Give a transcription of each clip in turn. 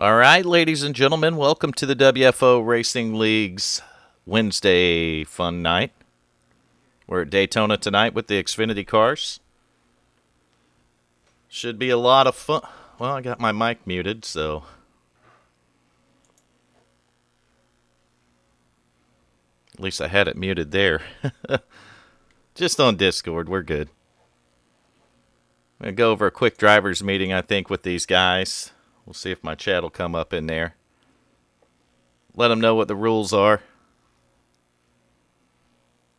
All right, ladies and gentlemen, welcome to the WFO Racing League's Wednesday fun night. We're at Daytona tonight with the Xfinity cars. Should be a lot of fun. Well, I got my mic muted, so... At least I had it muted there. Just on Discord, we're good. I'm going to go over a quick driver's meeting, I think, with these guys. We'll see if my chat will come up in there. Let them know what the rules are.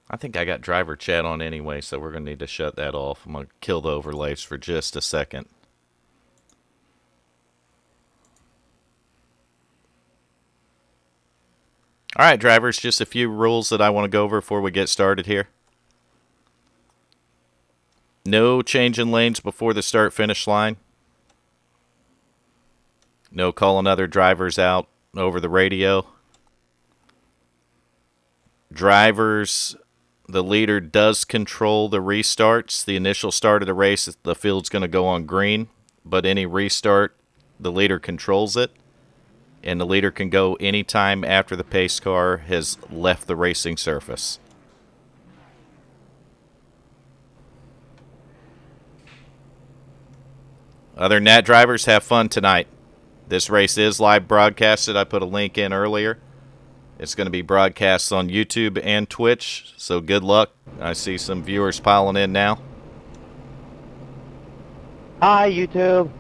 I think I got driver chat on anyway, so we're going to need to shut that off. I'm going to kill the overlays for just a second. All right, drivers, just a few rules that I want to go over before we get started here. No changing lanes before the start-finish line. No calling other drivers out over the radio. Drivers, the leader does control the restarts. The initial start of the race, the field's going to go on green, but any restart, the leader controls it. And the leader can go anytime after the pace car has left the racing surface. Other than that, drivers, have fun tonight. This race is live broadcasted. I put a link in earlier. It's going to be broadcast on YouTube and Twitch, so good luck. I see some viewers piling in now. Hi, YouTube.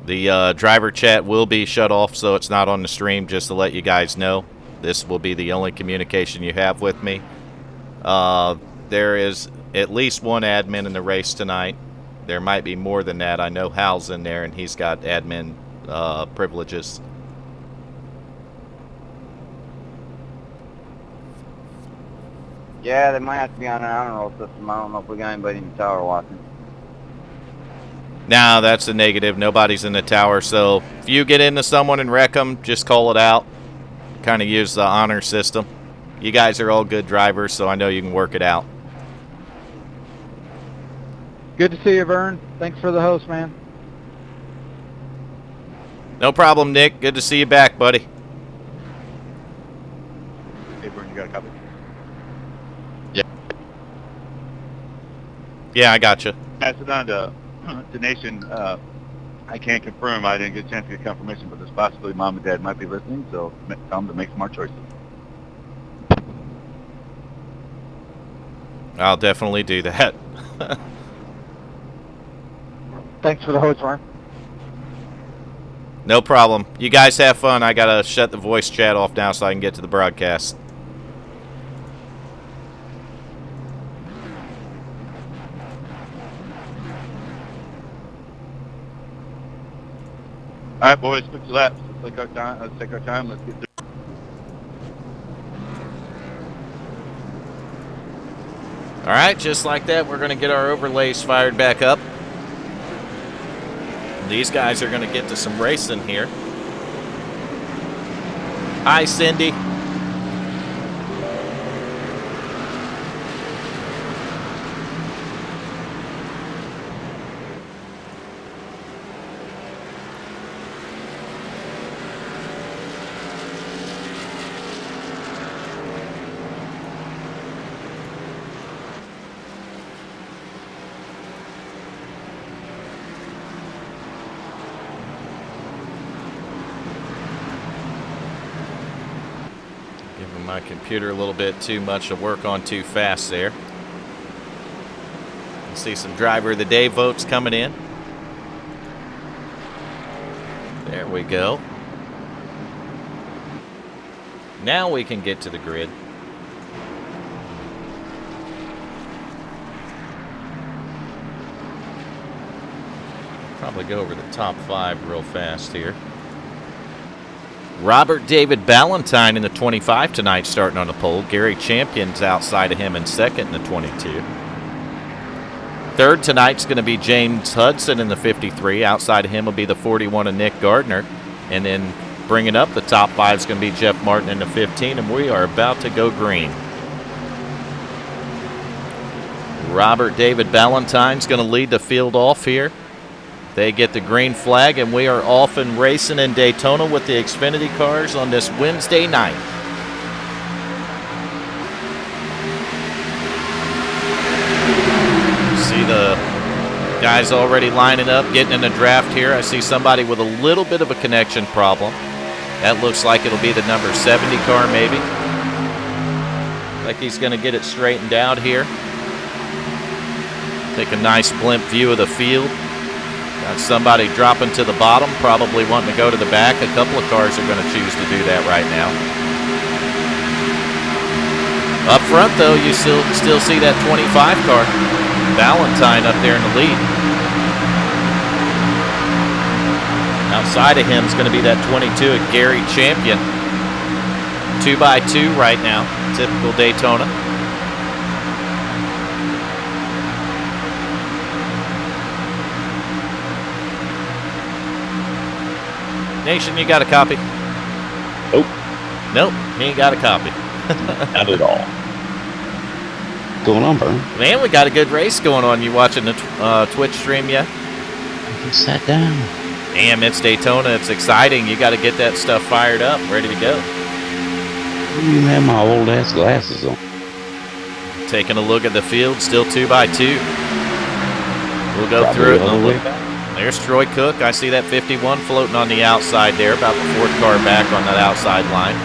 The driver chat will be shut off, so it's not on the stream, just to let you guys know. This will be the only communication you have with me. There is at least one admin in the race tonight. There might be more than that. I know Hal's in there, and he's got admin privileges. Yeah, they might have to be on an honor roll system. I don't know if we got anybody in the tower watching. No, that's a negative. Nobody's in the tower, so if you get into someone and wreck them, just call it out. Kind of use the honor system. You guys are all good drivers, so I know you can work it out. Good to see you, Vern. Thanks for the host, man. No problem, Nick. Good to see you back, buddy. Hey, Vern, you got a copy? Yeah, I got you. Pass it on to Nation. I can't confirm. I didn't get a chance to get confirmation, but there's possibly Mom and Dad might be listening, so tell them to make smart choices. I'll definitely do that. Thanks for the host, Vern. No problem. You guys have fun. I got to shut the voice chat off now so I can get to the broadcast. All right, boys, 50 laps. Let's take our time. Let's get through. All right, just like that, we're going to get our overlays fired back up. These guys are going to get to some racing here. Hi, Cindy. Giving my computer a little bit too much to work on too fast there. You see some driver of the day votes coming in. There we go. Now we can get to the grid. Probably go over the top 5 real fast here. Robert David Ballantyne in the 25 tonight starting on the pole. Gary Champion's outside of him in second in the 22. Third tonight's going to be James Hudson in the 53. Outside of him will be the 41 of Nick Gardner. And then bringing up the top 5 is going to be Jeff Martin in the 15. And we are about to go green. Robert David Ballantyne's going to lead the field off here. They get the green flag, and we are off and racing in Daytona with the Xfinity cars on this Wednesday night. See the guys already lining up, getting in the draft here. I see somebody with a little bit of a connection problem. That looks like it'll be the number 70 car, maybe. Like he's going to get it straightened out here. Take a nice blimp view of the field. Got somebody dropping to the bottom, probably wanting to go to the back. A couple of cars are going to choose to do that right now. Up front, though, you still see that 25 car. Valentine up there in the lead. Outside of him is going to be that 22 at Gary Champion. 2x2 right now, typical Daytona. Nation, you got a copy? Nope. Nope, he ain't got a copy. Not at all. What's going on, Vern? Man, we got a good race going on. You watching the Twitch stream yet? I just sat down. Damn, it's Daytona. It's exciting. You got to get that stuff fired up, ready to go. I don't even have my old ass glasses on. Taking a look at the field, still 2x2. We'll go Probably through it. all the way back. There's Troy Cook. I see that 51 floating on the outside there, about the fourth car back on that outside line.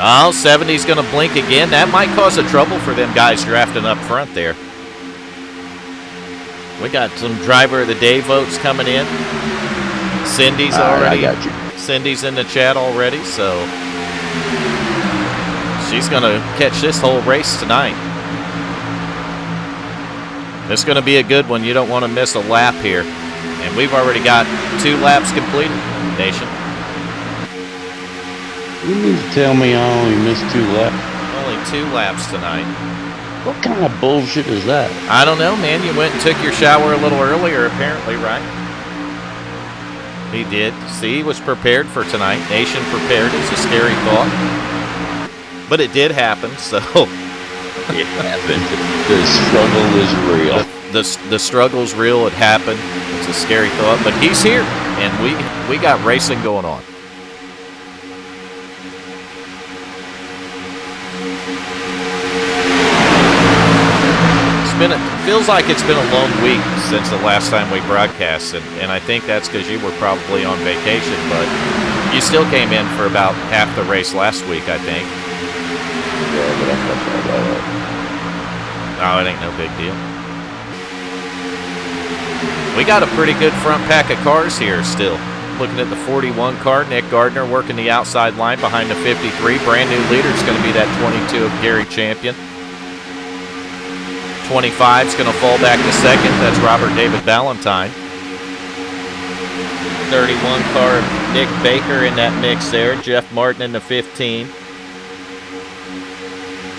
Oh, 70's going to blink again. That might cause a trouble for them guys drafting up front there. We got some driver of the day votes coming in. Cindy's already. I got you. Cindy's in the chat already, so she's going to catch this whole race tonight. It's going to be a good one. You don't want to miss a lap here. And we've already got 2 laps completed, Nation. You mean to tell me I only missed 2 laps? Only 2 laps tonight. What kind of bullshit is that? I don't know, man. You went and took your shower a little earlier, apparently, right? He did. See, he was prepared for tonight. Nation prepared. It's a scary thought. But it did happen, so... It happened. The struggle is real. The struggle's real. It happened. It's a scary thought, but he's here, and we got racing going on. It feels like it's been a long week since the last time we broadcast, and I think that's because you were probably on vacation, but you still came in for about half the race last week, I think. Yeah, but I thought about it. No, it ain't no big deal. We got a pretty good front pack of cars here still. Looking at the 41 car, Nick Gardner working the outside line behind the 53. Brand new leader is going to be that 22 of Gary Champion. 25 is going to fall back to second. That's Robert David Ballantyne. 31 car, Nick Baker in that mix there. Jeff Martin in the 15.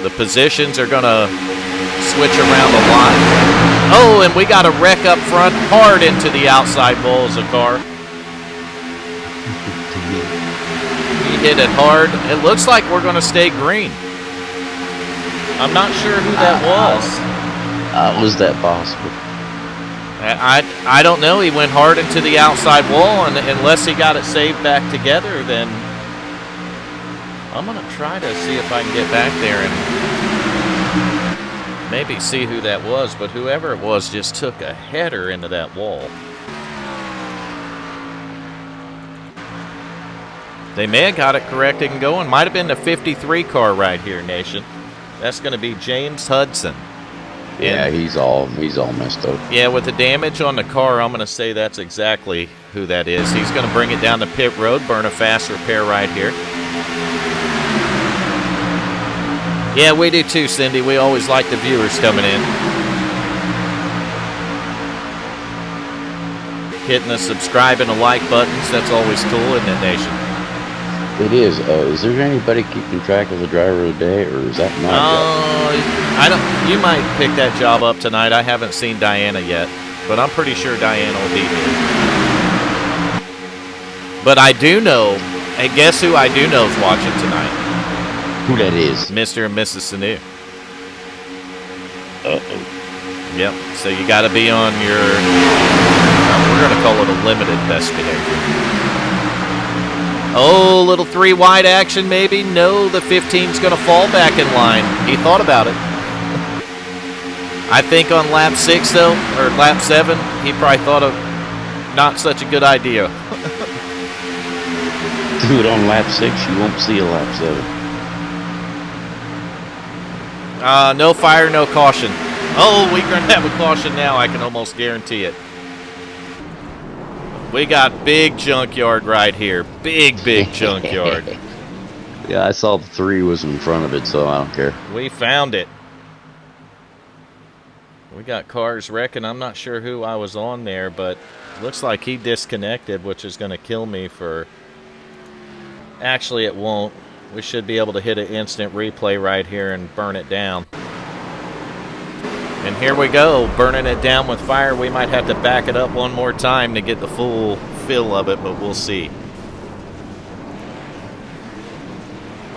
The positions are going to switch around a lot. Oh, and we got a wreck up front, hard into the outside wall of the car. He hit it hard. It looks like we're going to stay green. I'm not sure who that was. Was that possible? I don't know. He went hard into the outside wall, and unless he got it saved back together, then I'm going to try to see if I can get back there and maybe see who that was. But whoever it was just took a header into that wall. They may have got it corrected and going. Might have been the 53 car right here, Nation. That's going to be James Hudson. Yeah, he's all messed up. Yeah, with the damage on the car, I'm going to say that's exactly who that is. He's going to bring it down the pit road, burn a fast repair right here. Yeah, we do too, Cindy. We always like the viewers coming in. Hitting the subscribe and the like buttons. That's always cool, isn't it, Nation? It is. Is there anybody keeping track of the driver of the day, or is that my job? I don't. You might pick that job up tonight. I haven't seen Diana yet, but I'm pretty sure Diana will be here. But I do know, and guess who I do know is watching tonight? Who that is? Mr. and Mrs. Sanu. Uh-oh. Yep. So you got to be on your We're going to call it a limited best behavior. Oh, little 3 wide action maybe. No, the 15's going to fall back in line. He thought about it. I think on lap 6, though, or lap 7, he probably thought of not such a good idea. Do it on lap 6, you won't see a lap 7. No fire, no caution. Oh, we're going to have a caution now. I can almost guarantee it. We got big junkyard right here. Big junkyard. Yeah, I saw the 3 was in front of it, so I don't care. We found it. We got cars wrecking. I'm not sure who I was on there, but looks like he disconnected, which is going to kill me for... Actually, it won't. We should be able to hit an instant replay right here and burn it down. And here we go, burning it down with fire. We might have to back it up one more time to get the full feel of it, but we'll see.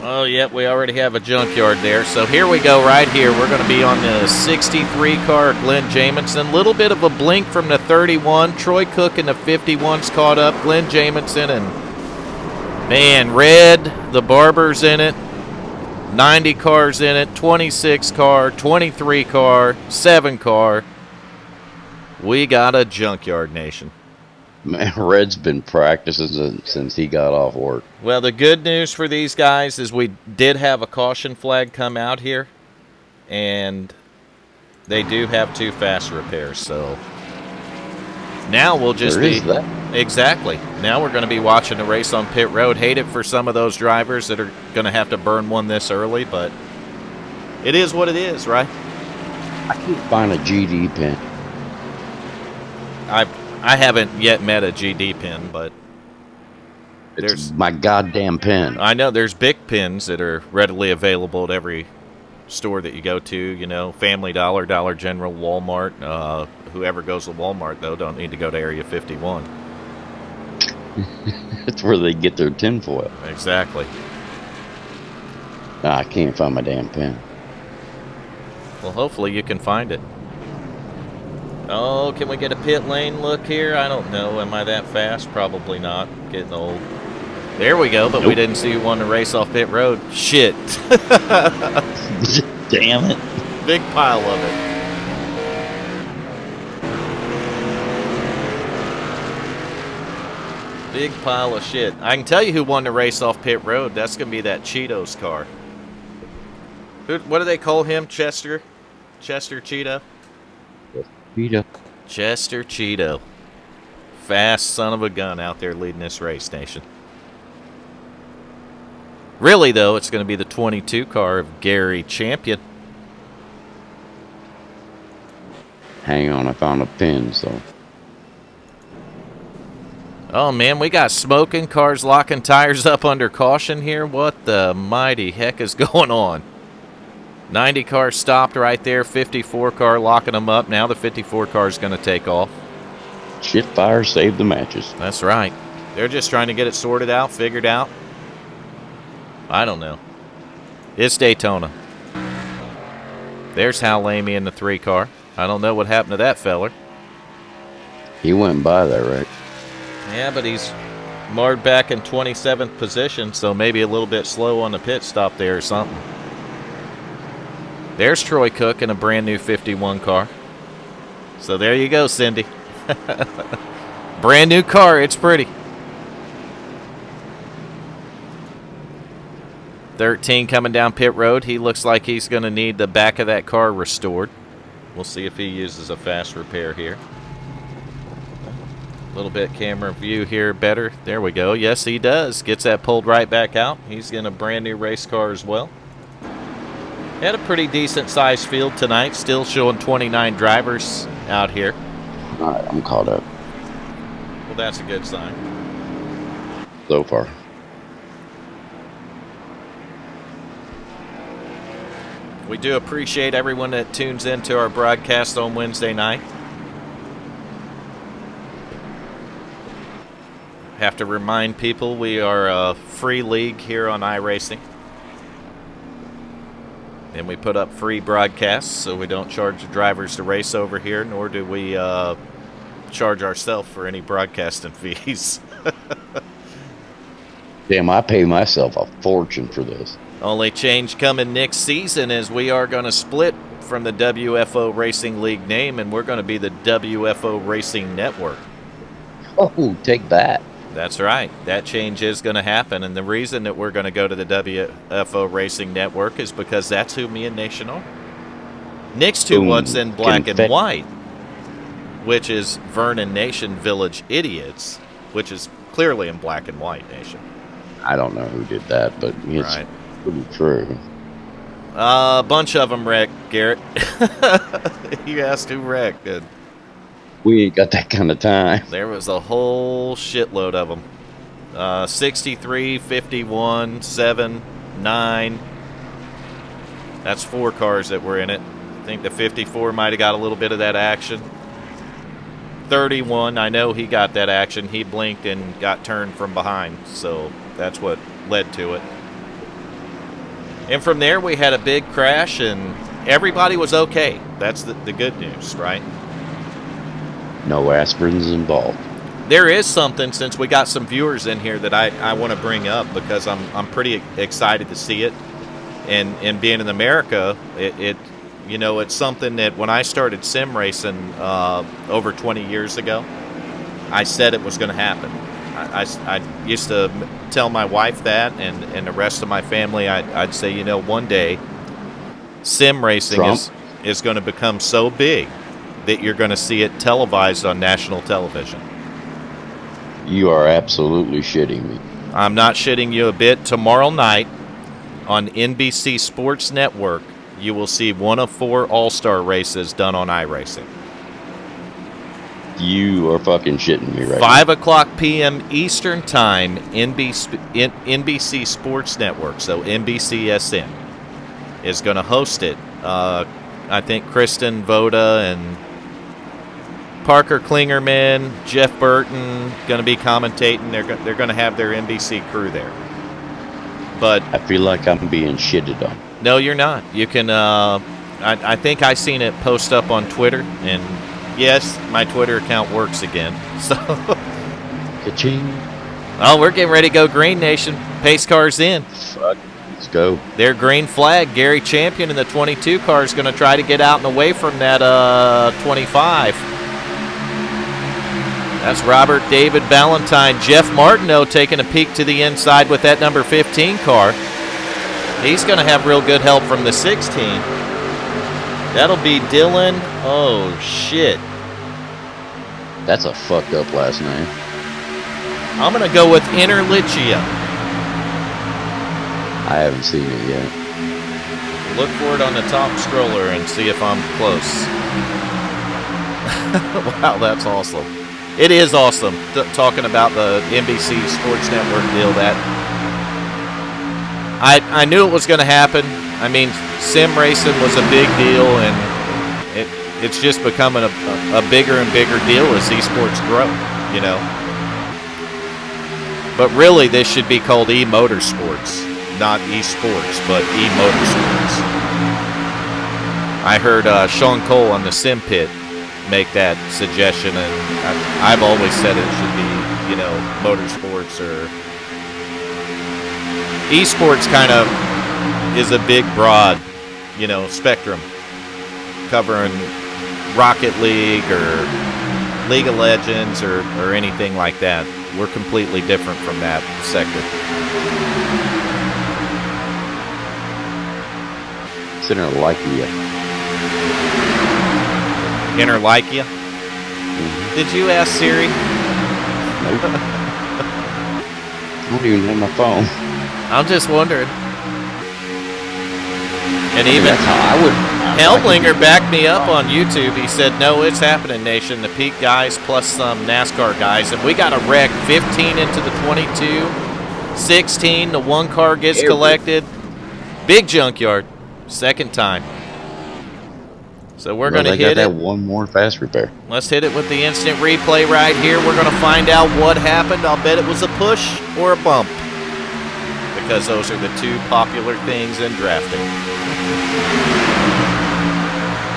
Oh, yep, we already have a junkyard there. So here we go right here. We're going to be on the 63 car, Glenn Jamison. Little bit of a blink from the 31. Troy Cook in the 51's caught up. Glenn Jamison and, man, Red, the Barber's in it. 90 cars in it, 26 car, 23 car, 7 car. We got a junkyard nation. Man, Red's been practicing since he got off work. Well, the good news for these guys is we did have a caution flag come out here, and they do have 2 fast repairs, so now we'll just There be... is that. Exactly. Now we're going to be watching the race on pit road. Hate it for some of those drivers that are going to have to burn one this early, but it is what it is, right? I can't find a GD pin. I haven't yet met a GD pin, but It's there's... my goddamn pin. I know there's big pins that are readily available at every store that you go to, you know, Family Dollar, Dollar General, Walmart. Whoever goes to Walmart, though, don't need to go to Area 51. That's where they get their tinfoil. Exactly. I can't find my damn pin. Well, hopefully you can find it. Oh, can we get a pit lane look here? I don't know. Am I that fast? Probably not. Getting old. There we go, but we didn't see who won the race off pit road. Shit. Damn it. Big pile of it. Big pile of shit. I can tell you who won the race off pit road. That's going to be that Cheetos car. What do they call him? Chester? Chester Cheeto? Chester Cheeto. Fast son of a gun out there leading this race nation. Really, though, it's going to be the 22 car of Gary Champion. Hang on, I found a pin, so... Oh, man, we got smoking cars locking tires up under caution here. What the mighty heck is going on? 90 car stopped right there. 54 car locking them up. Now the 54 car is going to take off. Shit fire saved the matches. That's right. They're just trying to get it sorted out, figured out. I don't know. It's Daytona. There's Hal Lamy in the 3 car. I don't know what happened to that feller. He went by that, right? Yeah, but he's marred back in 27th position, so maybe a little bit slow on the pit stop there or something. There's Troy Cook in a brand new 51 car. So there you go, Cindy. Brand new car. It's pretty. 13 coming down pit road. He looks like he's going to need the back of that car restored. We'll see if he uses a fast repair here. A little bit camera view here better. There we go. Yes, he does. Gets that pulled right back out. He's in a brand new race car as well. Had a pretty decent sized field tonight. Still showing 29 drivers out here. All right, I'm caught up Well, that's a good sign. so far. We do appreciate everyone that tunes into our broadcast on Wednesday night. Have to remind people we are a free league here on iRacing. And we put up free broadcasts, so we don't charge the drivers to race over here, nor do we charge ourselves for any broadcasting fees. Damn, I pay myself a fortune for this. Only change coming next season is we are going to split from the WFO Racing League name, and we're going to be the WFO Racing Network. Oh, take that. That's right. That change is going to happen, and the reason that we're going to go to the WFO Racing Network is because that's who me and Nation are. Next to Boom. what's in black and Confetti. white, which is Vernon Nation Village Idiots, which is clearly in black and white, Nation. I don't know who did that, but it's Right. pretty true. A bunch of them wrecked, Garrett. You asked who wrecked, and We ain't got that kind of time. there was a whole shitload of them. 63, 51, 7, 9. That's 4 cars that were in it. I think the 54 might have got a little bit of that action. 31, I know he got that action. He blinked and got turned from behind, so that's what led to it. And from there, we had a big crash, and everybody was okay. That's the good news, right? No aspirins involved. There is something, since we got some viewers in here, that I want to bring up because I'm pretty excited to see it. And being in America, it's something that when I started sim racing over 20 years ago, I said it was going to happen. I used to tell my wife that, and the rest of my family, I'd say, one day, sim racing is going to become so big that you're going to see it televised on national television. You are absolutely shitting me. I'm not shitting you a bit. Tomorrow night on NBC Sports Network, you will see one of 4 all-star races done on iRacing. You are fucking shitting me right 5 o'clock p.m. Eastern Time, NBC Sports Network, so NBCSN, is going to host it. I think Kristen Voda and Parker Klingerman, Jeff Burton going to be commentating. They're going to have their NBC crew there. But I feel like I'm being shitted on. no, you're not. You can. I think I seen it post up on Twitter, and yes, my Twitter account works again. So, Ka-ching. oh, we're getting ready to go Green Nation. Pace cars in. Fuck. Let's go. Their green flag. Gary Champion in the 22 car is going to try to get out and away from that 25. That's Robert David Ballantyne. Jeff Martineau taking a peek to the inside with that number 15 car. He's going to have real good help from the 16. That'll be Dylan. Oh, shit. That's a fucked up last name. I'm going to go with Interlichia. I haven't seen it yet. Look for it on the top scroller and see if I'm close. Wow, that's awesome. It is awesome. Talking about the NBC Sports Network deal, that I knew it was going to happen. I mean, sim racing was a big deal, and it's just becoming a bigger and bigger deal as esports grow, But really, this should be called e-motorsports, not esports, but e-motorsports. I heard Sean Cole on the Sim Pit make that suggestion, and I've always said it should be, motorsports or esports. Kind of is a big, broad, spectrum, covering Rocket League or League of Legends or anything like that. We're completely different from that sector. Interlichia. Interlichia? Mm-hmm. Did you ask Siri? Nope. I don't even have my phone. I'm just wondering. And even That's how I would. Helblinger backed me up on YouTube. He said, no, it's happening, Nation. The Peak guys plus some NASCAR guys. And we got a wreck. 15 into the 22. 16, the one car gets collected. Big junkyard. Second time. So we're going to hit that it. one more fast repair. Let's hit it with the instant replay right here. We're going to find out what happened. I'll bet it was a push or a bump, because those are the 2 popular things in drafting.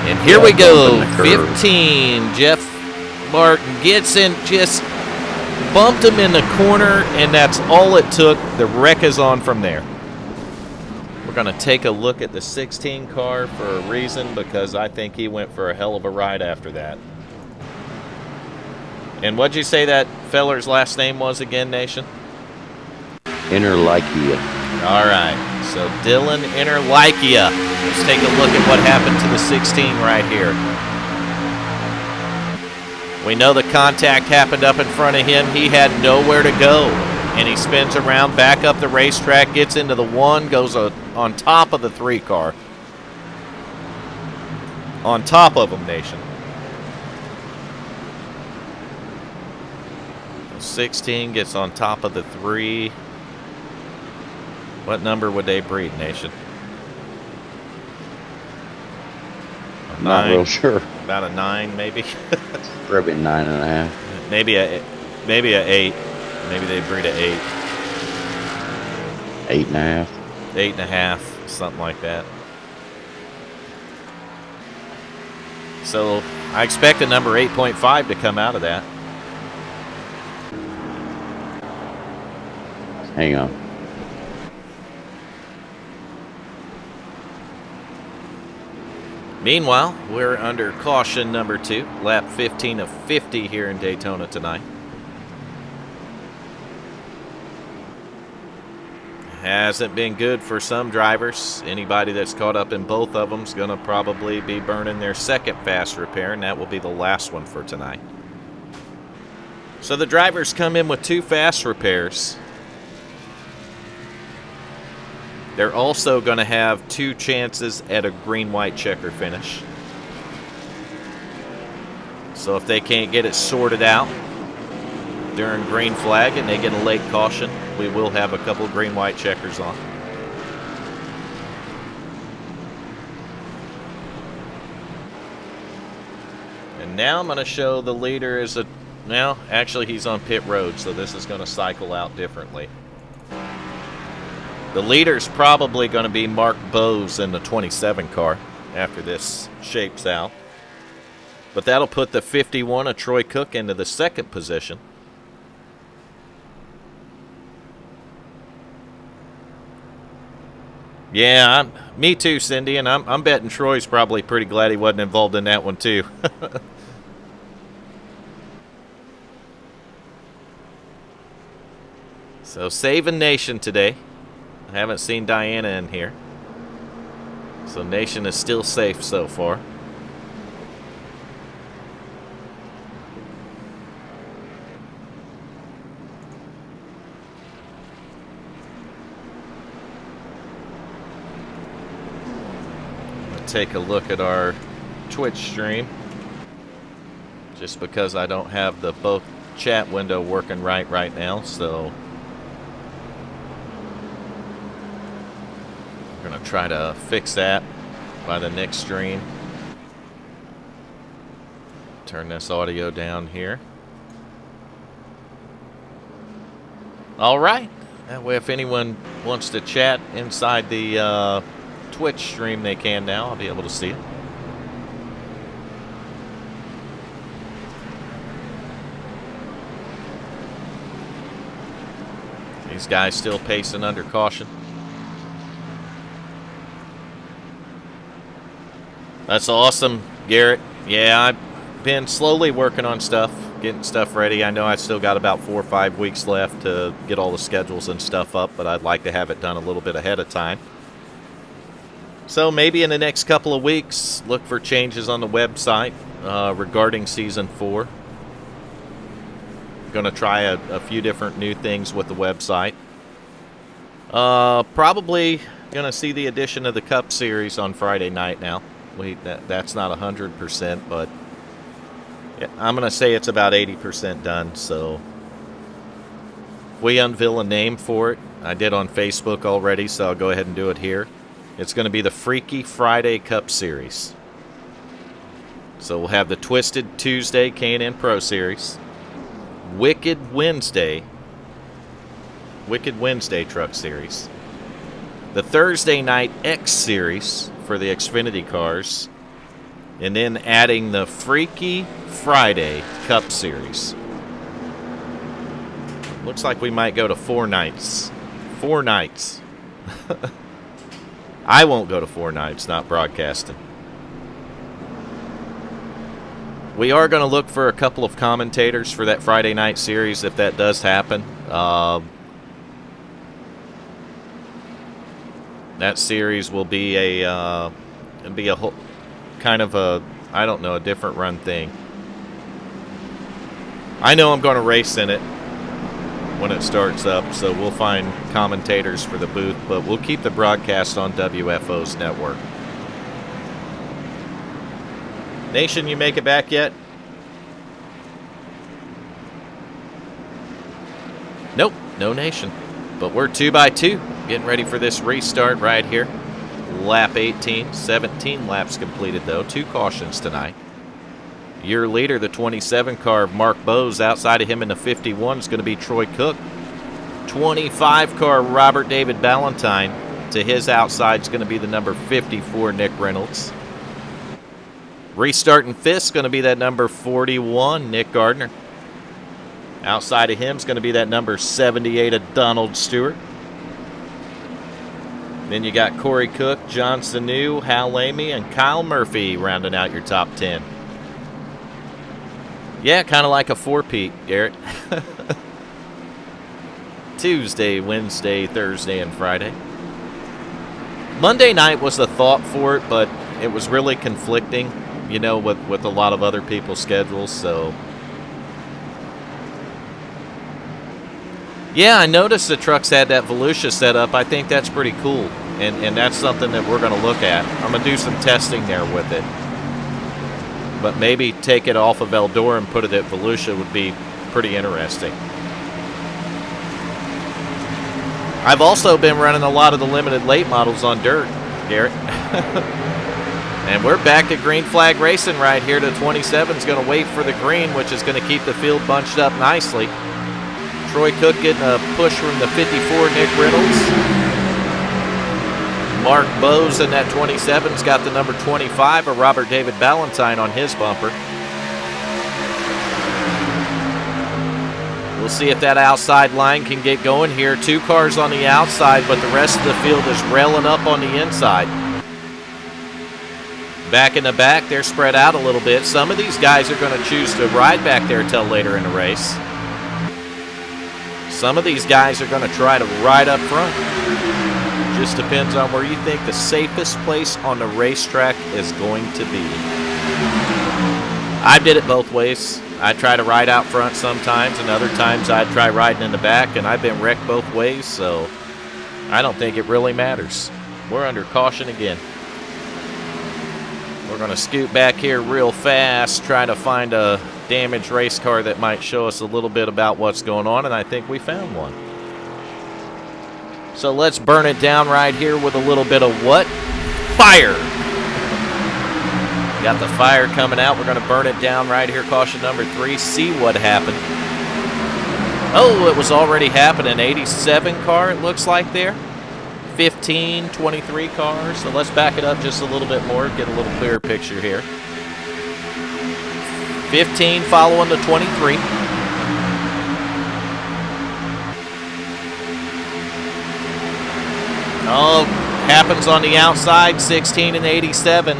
And here we go. 15. Jeff Martin gets in, just bumped him in the corner, and that's all it took. The wreck is on from there. We're going to take a look at the 16 car for a reason, because I think he went for a hell of a ride after that. And what'd you say that feller's last name was again, Nation? Interlikia. All right, so Dylan Interlikia. Let's take a look at what happened to the 16 right here. We know the contact happened up in front of him. He had nowhere to go, and he spins around, back up the racetrack, gets into the 1, goes on top of the 3 car. On top of him, Nation. 16 gets on top of the 3. What number would they breed, Nation? Not real sure. About a 9, maybe. Probably 9.5. Maybe a 8. Maybe they breed a 8. 8.5. 8.5, something like that. So I expect a number 8.5 to come out of that. Hang on. Meanwhile, we're under caution number 2, lap 15 of 50 here in Daytona tonight. Hasn't been good for some drivers. Anybody that's caught up in both of them is going to probably be burning their second fast repair, and that will be the last one for tonight. So the drivers come in with 2 fast repairs. They're also going to have 2 chances at a green-white checker finish. So if they can't get it sorted out during green flag and they get a late caution, we will have a couple of green-white checkers on. And now I'm going to show the leader as a... Now, actually, he's on pit road, so this is going to cycle out differently. The leader's probably going to be Mark Bowes in the 27 car after this shapes out. But that'll put the 51 of Troy Cook into the 2nd position. Yeah, me too, Cindy, and I'm betting Troy's probably pretty glad he wasn't involved in that one too. So saving Nation today. I haven't seen Diana in here. So Nation is still safe so far. Take a look at our Twitch stream, just because I don't have the both chat window working right now, so we're gonna try to fix that by the next stream. Turn this audio down here. All right, that way if anyone wants to chat inside the Twitch stream, they can now. I'll be able to see it. These guys still pacing under caution. That's awesome, Garrett. Yeah, I've been slowly working on stuff, getting stuff ready. I know I still got about 4 or 5 weeks left to get all the schedules and stuff up, but I'd like to have it done a little bit ahead of time. So maybe in the next couple of weeks, look for changes on the website regarding Season 4. Going to try a few different new things with the website. Probably going to see the addition of the Cup Series on Friday night now. That's not 100%, but yeah, I'm going to say it's about 80% done. So we unveil a name for it. I did on Facebook already, so I'll go ahead and do it here. It's going to be the Freaky Friday Cup Series. So we'll have the Twisted Tuesday K&N Pro Series, Wicked Wednesday Truck Series, the Thursday Night X Series for the Xfinity cars, And then adding the Freaky Friday Cup Series. Looks like we might go to 4 nights. 4 nights. I won't go to 4 nights, not broadcasting. We are going to look for a couple of commentators for that Friday night series if that does happen. That series will be a whole kind of a, I don't know, a different run thing. I know I'm going to race in it when it starts up, so we'll find commentators for the booth, but we'll keep the broadcast on WFO's network. Nation, you make it back yet? Nope, no Nation. But we're 2x2, getting ready for this restart right here. Lap 18, 17 laps completed though, 2 cautions tonight. Your leader, the 27 car of Mark Bowes. Outside of him in the 51 is going to be Troy Cook. 25 car Robert David Ballantyne. To his outside is going to be the number 54 Nick Reynolds. Restarting 5th is going to be that number 41 Nick Gardner. Outside of him is going to be that number 78 of Donald Stewart. Then you got Corey Cook, John Sanu, Hal Lamy, and Kyle Murphy rounding out your top 10. Yeah, kind of like a 4-peat, Garrett. Tuesday, Wednesday, Thursday, and Friday. Monday night was the thought for it, but it was really conflicting, you know, with a lot of other people's schedules, so. Yeah, I noticed the trucks had that Volusia set up. I think that's pretty cool, and that's something that we're going to look at. I'm going to do some testing there with it. But maybe take it off of Eldora and put it at Volusia would be pretty interesting. I've also been running a lot of the limited late models on dirt, Garrett. And we're back to green flag racing right here. The 27 is going to wait for the green, which is going to keep the field bunched up nicely. Troy Cook getting a push from the 54 Nick Reynolds. Mark Bowes in that 27's got the number 25 of Robert David Ballantyne on his bumper. We'll see if that outside line can get going here. 2 cars on the outside, but the rest of the field is railing up on the inside. Back in the back, they're spread out a little bit. Some of these guys are going to choose to ride back there till later in the race. Some of these guys are going to try to ride up front. Just depends on where you think the safest place on the racetrack is going to be. I did it both ways. I try to ride out front sometimes, and other times I try riding in the back, and I've been wrecked both ways, so I don't think it really matters. We're under caution again. We're going to scoot back here real fast, try to find a damaged race car that might show us a little bit about what's going on, and I think we found one. So let's burn it down right here with a little bit of what? Fire! Got the fire coming out. We're going to burn it down right here. Caution number 3. See what happened. Oh, it was already happening. 87 car, it looks like there. 15, 23 cars. So let's back it up just a little bit more, get a little clearer picture here. 15 following the 23. Oh, happens on the outside, 16 and 87.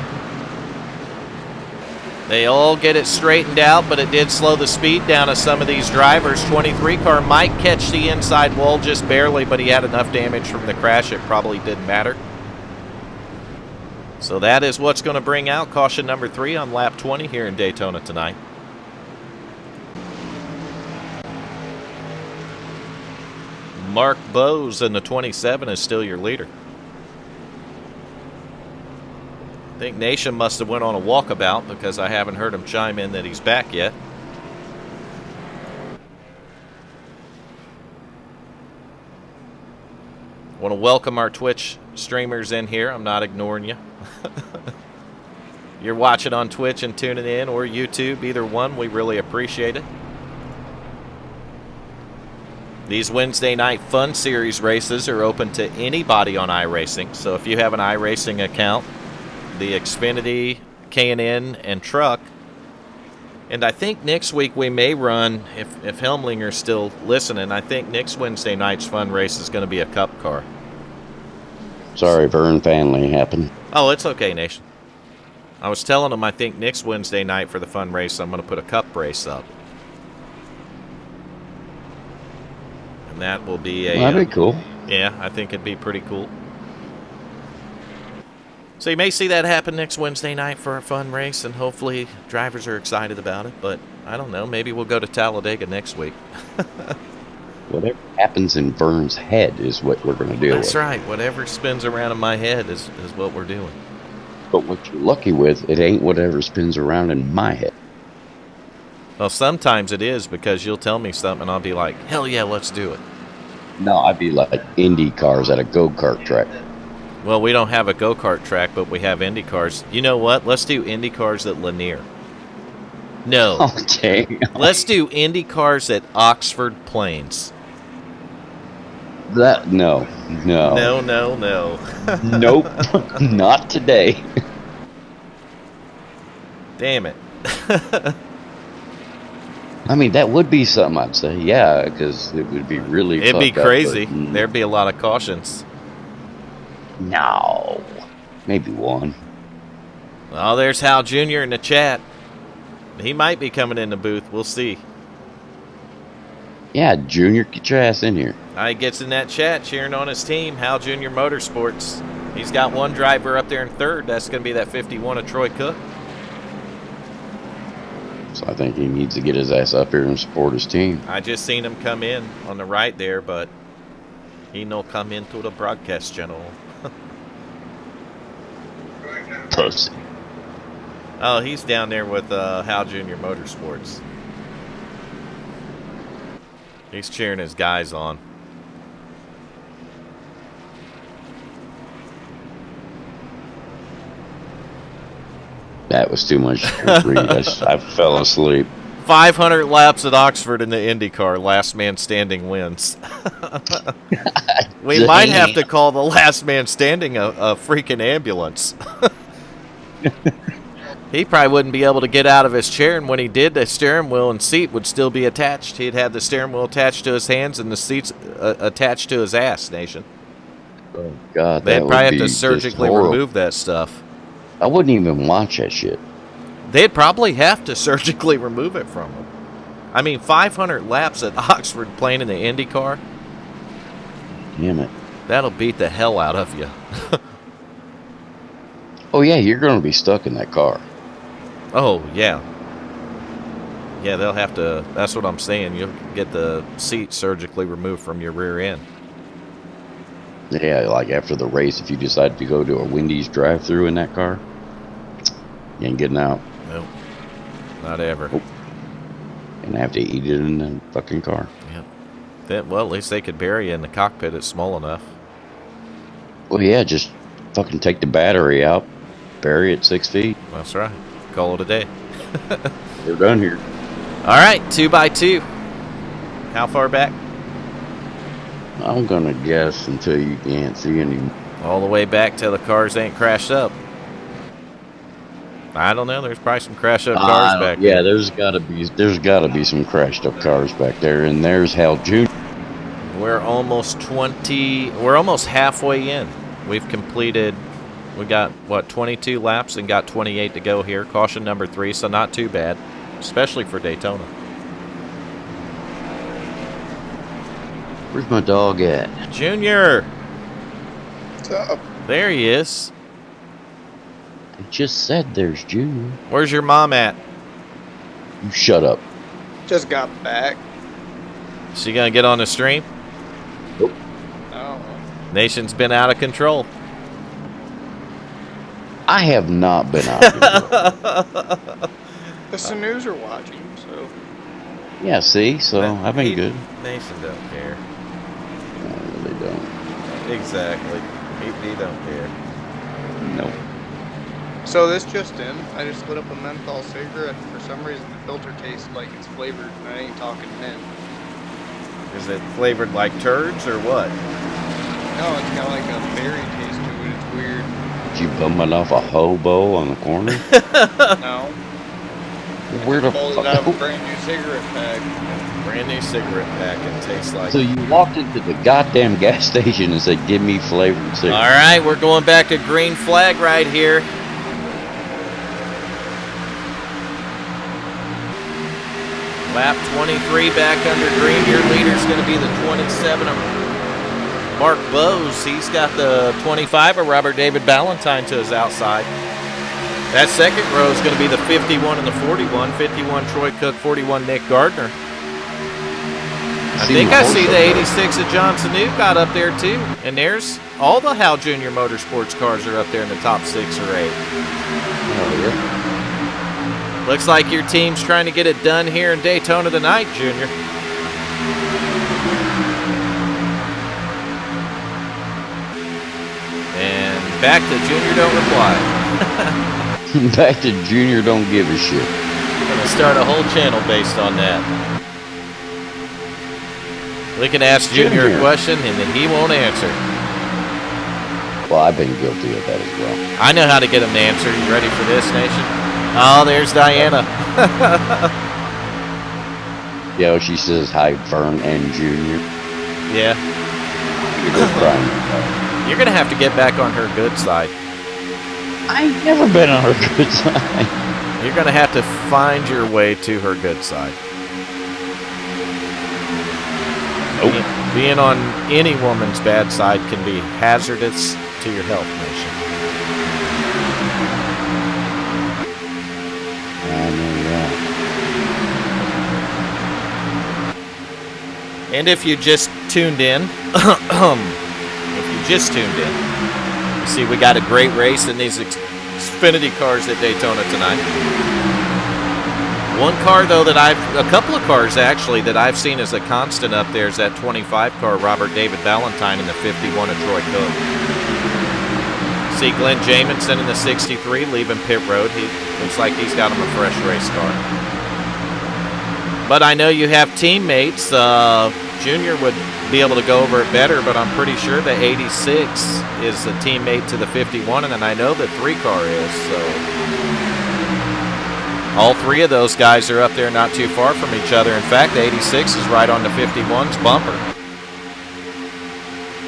They all get it straightened out, but it did slow the speed down of some of these drivers. 23 car might catch the inside wall just barely, but he had enough damage from the crash it probably didn't matter. So that is what's going to bring out caution number 3 on lap 20 here in Daytona tonight. Mark Bowes in the 27 is still your leader. I think Nation must have went on a walkabout because I haven't heard him chime in that he's back yet. Want to welcome our Twitch streamers in here. I'm not ignoring you. You're watching on Twitch and tuning in, or YouTube, either one. We really appreciate it. These Wednesday night Fun Series races are open to anybody on iRacing. So if you have an iRacing account, the Xfinity K&N and truck. And I think next week we may run, if Helmlinger's still listening, I think next Wednesday night's fun race is going to be a cup car. Sorry, Vern family happened. Oh, it's okay, Nation. I was telling them I think next Wednesday night for the fun race, I'm going to put a cup race up. And that will be a... Well, that'd be cool. Yeah, I think it'd be pretty cool. So you may see that happen next Wednesday night for a fun race, and hopefully drivers are excited about it. But I don't know, maybe we'll go to Talladega next week. Whatever happens in Vern's head is what we're going to deal with. That's right. Whatever spins around in my head is what we're doing. But what you're lucky with, it ain't whatever spins around in my head. Well, sometimes it is, because you'll tell me something and I'll be like, hell yeah, let's do it. No, I'd be like Indy cars at a go-kart track. Well, we don't have a go-kart track, but we have Indy cars. You know what? Let's do Indy cars at Lanier. No. Okay. Let's do Indy cars at Oxford Plains. No. No. Nope. Not today. Damn it. I mean, that would be something I'd say. Yeah, because it would be really It'd be fucked up, crazy. but, There'd be a lot of cautions. No. Maybe one. Oh, there's Hal Jr. in the chat. He might be coming in the booth. We'll see. Yeah, Junior, get your ass in here. He gets in that chat cheering on his team, Hal Jr. Motorsports. He's got one driver up there in third. That's going to be that 51 of Troy Cook. So I think he needs to get his ass up here and support his team. I just seen him come in on the right there, but he no come into the broadcast channel. Pussy. Oh, he's down there with Hal Jr. Motorsports. He's cheering his guys on. That was too much to read. I fell asleep. 500 laps at Oxford in the IndyCar. Last man standing wins. We might have to call the last man standing a freaking ambulance. He probably wouldn't be able to get out of his chair, and when he did, the steering wheel and seat would still be attached. He'd have the steering wheel attached to his hands and the seats attached to his ass, Nation. Oh, God. They'd that probably would have be to just surgically horrible. remove that stuff. I wouldn't even watch that shit. They'd probably have to surgically remove it from him. I mean, 500 laps at Oxford playing in the IndyCar, Damn it. that'll beat the hell out of you. Oh, yeah, you're going to be stuck in that car. Oh, yeah. Yeah, they'll have to, that's what I'm saying. You'll get the seat surgically removed from your rear end. Yeah, like after the race, if you decide to go to a Wendy's drive-thru in that car, you ain't getting out. Nope. Not ever. Nope. And have to eat it in the fucking car. Yep. Well, at least they could bury you in the cockpit. It's small enough. Well, yeah, just fucking take the battery out, bury it 6 feet. That's right. Call it a day. We're done here. All right, 2x2. How far back? I'm gonna guess until you can't see any. All the way back till the cars ain't crashed up. I don't know. There's probably some crashed up cars back Yeah, there. there's gotta be some crashed up cars back there, and there's Hal Jr. We're almost halfway in. We've completed, we got, 22 laps and got 28 to go here. Caution number 3, so not too bad, especially for Daytona. Where's my dog at? Junior! What's up? There he is. I just said there's Junior. Where's your mom at? You shut up. Just got back. She gonna get on the stream? Oh, Nation's been out of control. I have not been out here. the news are watching, so. Yeah, see? So I've been good. Nation don't care. I really don't. Exactly. He don't care. No. So this just in, I just lit up a menthol cigarette, and for some reason the filter tastes like it's flavored, and I ain't talking mint. Is it flavored like turds or what? No, it's got like a berry taste to it, it's weird. Did you Bumming off a hobo on the corner? No. Where the Pulled it out of a fuck? brand new cigarette pack. Brand new cigarette pack and tastes like. So you walked into the goddamn gas station and said, "Give me flavored All cigarettes." right, we're going back to green flag right here. Lap 23 back under green. Your leader's going to be the 27 of Mark Bose. He's got the 25 of Robert David Ballantyne to his outside. That second row is going to be the 51 and the 41. 51 Troy Cook, 41 Nick Gardner. I think I see the 86 of Johnson New got up there too. And there's all the Hal Jr. Motorsports cars are up there in the top 6 or 8. Oh, yeah. Looks like your team's trying to get it done here in Daytona tonight, Junior. And back to Junior don't reply. Back to Junior don't give a shit. Gonna start a whole channel based on that. We can ask Junior a question and then he won't answer. Well, I've been guilty of that as well. I know how to get him to answer. You ready for this, Nation? Oh, there's Diana. Yeah, she says hi, Vern and Junior. Yeah. You're gonna have to get back on her good side. I ain't never been on her good side. You're gonna have to find your way to her good side. Nope. Being on any woman's bad side can be hazardous to your health, Nation. I know that. And if you just tuned in, you see we got a great race in these Xfinity cars at Daytona tonight. One car, though, a couple of cars actually that I've seen as a constant up there is that 25 car, Robert David Ballantyne, and the 51 of Troy Cook. See Glenn Jamison in the 63 leaving pit road. He looks like he's got him a fresh race car. But I know you have teammates. Junior would be able to go over it better, but I'm pretty sure the 86 is a teammate to the 51, and then I know the 3 car is, so all 3 of those guys are up there not too far from each other. In fact, the 86 is right on the 51's bumper.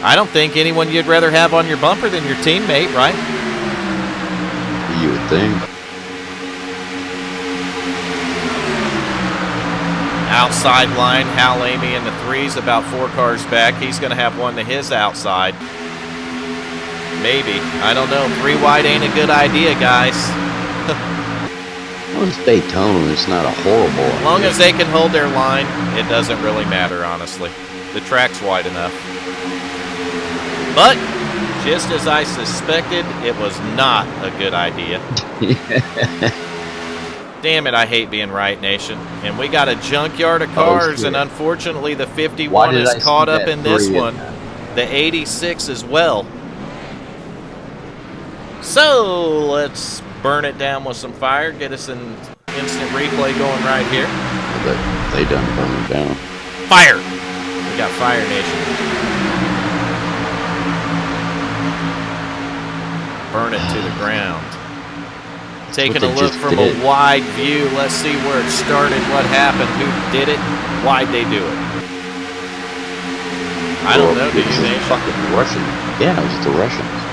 I don't think anyone you'd rather have on your bumper than your teammate, right? You would think. Outside line, Hal Amy in the 3's about 4 cars back. He's going to have one to his outside. Maybe. I don't know. 3 wide ain't a good idea, guys. Well, it's Daytona. It's not a horrible idea. As long as they can hold their line, it doesn't really matter, honestly. The track's wide enough. But, just as I suspected, it was not a good idea. Damn it, I hate being right, Nation. And we got a junkyard of cars, and unfortunately the 51 is caught up in this one. The 86 as well. So, let's burn it down with some fire, get us an instant replay going right here. They done burned it down. Fire! We got Fire Nation. Burn it to the ground. Taking a look from a wide view. Let's see where it started, what happened, who did it, why'd they do it. I don't know, do you think? Fucking Russian. Yeah, it was the Russians.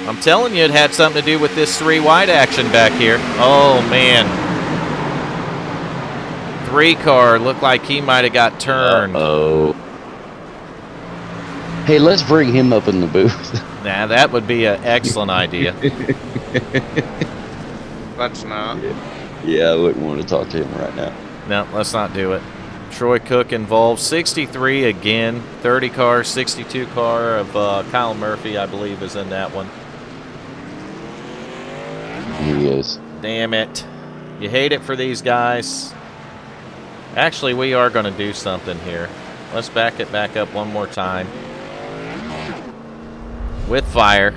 I'm telling you, it had something to do with this 3 wide action back here. Oh, man. 3 car looked like he might have got turned. Uh-oh. Hey, let's bring him up in the booth. Nah, that would be an excellent idea. Let's not. Yeah, I wouldn't want to talk to him right now. No, let's not do it. Troy Cook involved. 63 again. 30 car, 62 car of Kyle Murphy, I believe, is in that one. He is. Damn it. You hate it for these guys. Actually, we are going to do something here. Let's back it back up one more time. With fire.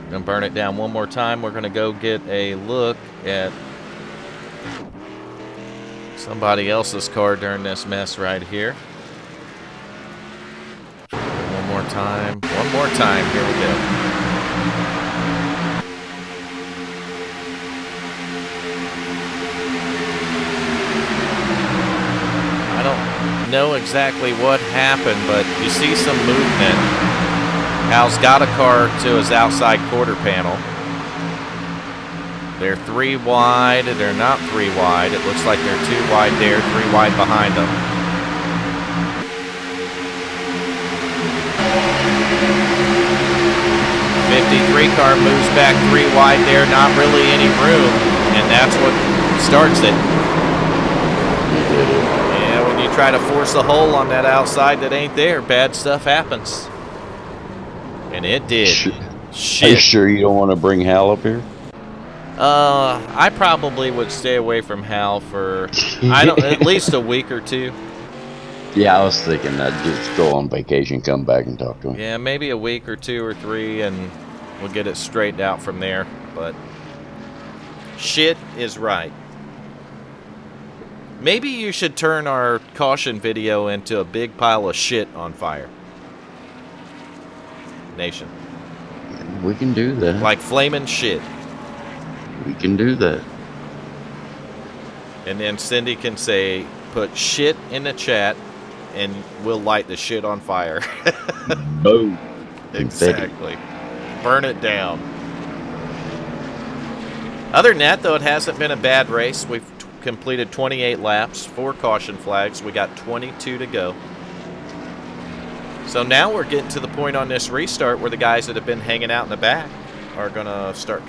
Gonna burn it down one more time. We're gonna go get a look at somebody else's car during this mess right here. One more time. One more time. Here we go. know exactly what happened, but you see some movement. Hal's got a car to his outside quarter panel. They're 3 wide. They're not 3 wide. It looks like they're 2 wide there, 3 wide behind them. '53 car moves back 3 wide there, not really any room, and that's what starts it. Yeah, when you try to force a hole on that outside that ain't there, bad stuff happens. And it did. Shit. Shit. Are you sure you don't want to bring Hal up here? I probably would stay away from Hal for at least a week or 2. Yeah, I was thinking I'd just go on vacation, come back and talk to him. Yeah, maybe a week or 2 or 3, and we'll get it straightened out from there. But shit is right. Maybe you should turn our caution video into a big pile of shit on fire. Nation. We can do that. Like flaming shit. We can do that. And then Cindy can say, put shit in the chat, and we'll light the shit on fire. Boom. Exactly. Burn it down. Other than that, though, it hasn't been a bad race. We've completed 28 laps, 4 caution flags. We got 22 to go. So now we're getting to the point on this restart where the guys that have been hanging out in the back are going to start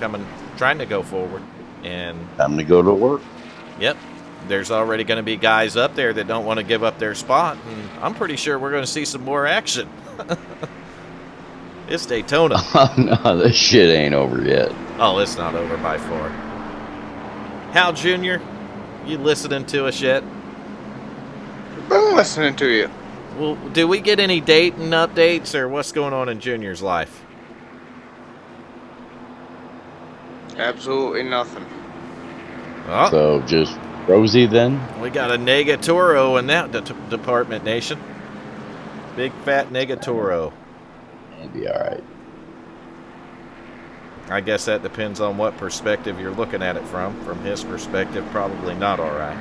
trying to go forward. And Time to go to work. yep, there's already going to be guys up there that don't want to give up their spot. And I'm pretty sure we're going to see some more action. It's Daytona. Oh, no, this shit ain't over yet. Oh, it's not over by far. Hal Jr., you listening to us yet? I'm listening to you. Well, do we get any date and updates, or what's going on in Junior's life? Absolutely nothing. Oh, So just Rosie then? we got a Negatoro in that department, Nation. Big fat Negatoro. It'd be alright. I guess that depends on what perspective you're looking at it from. From his perspective, probably not all right.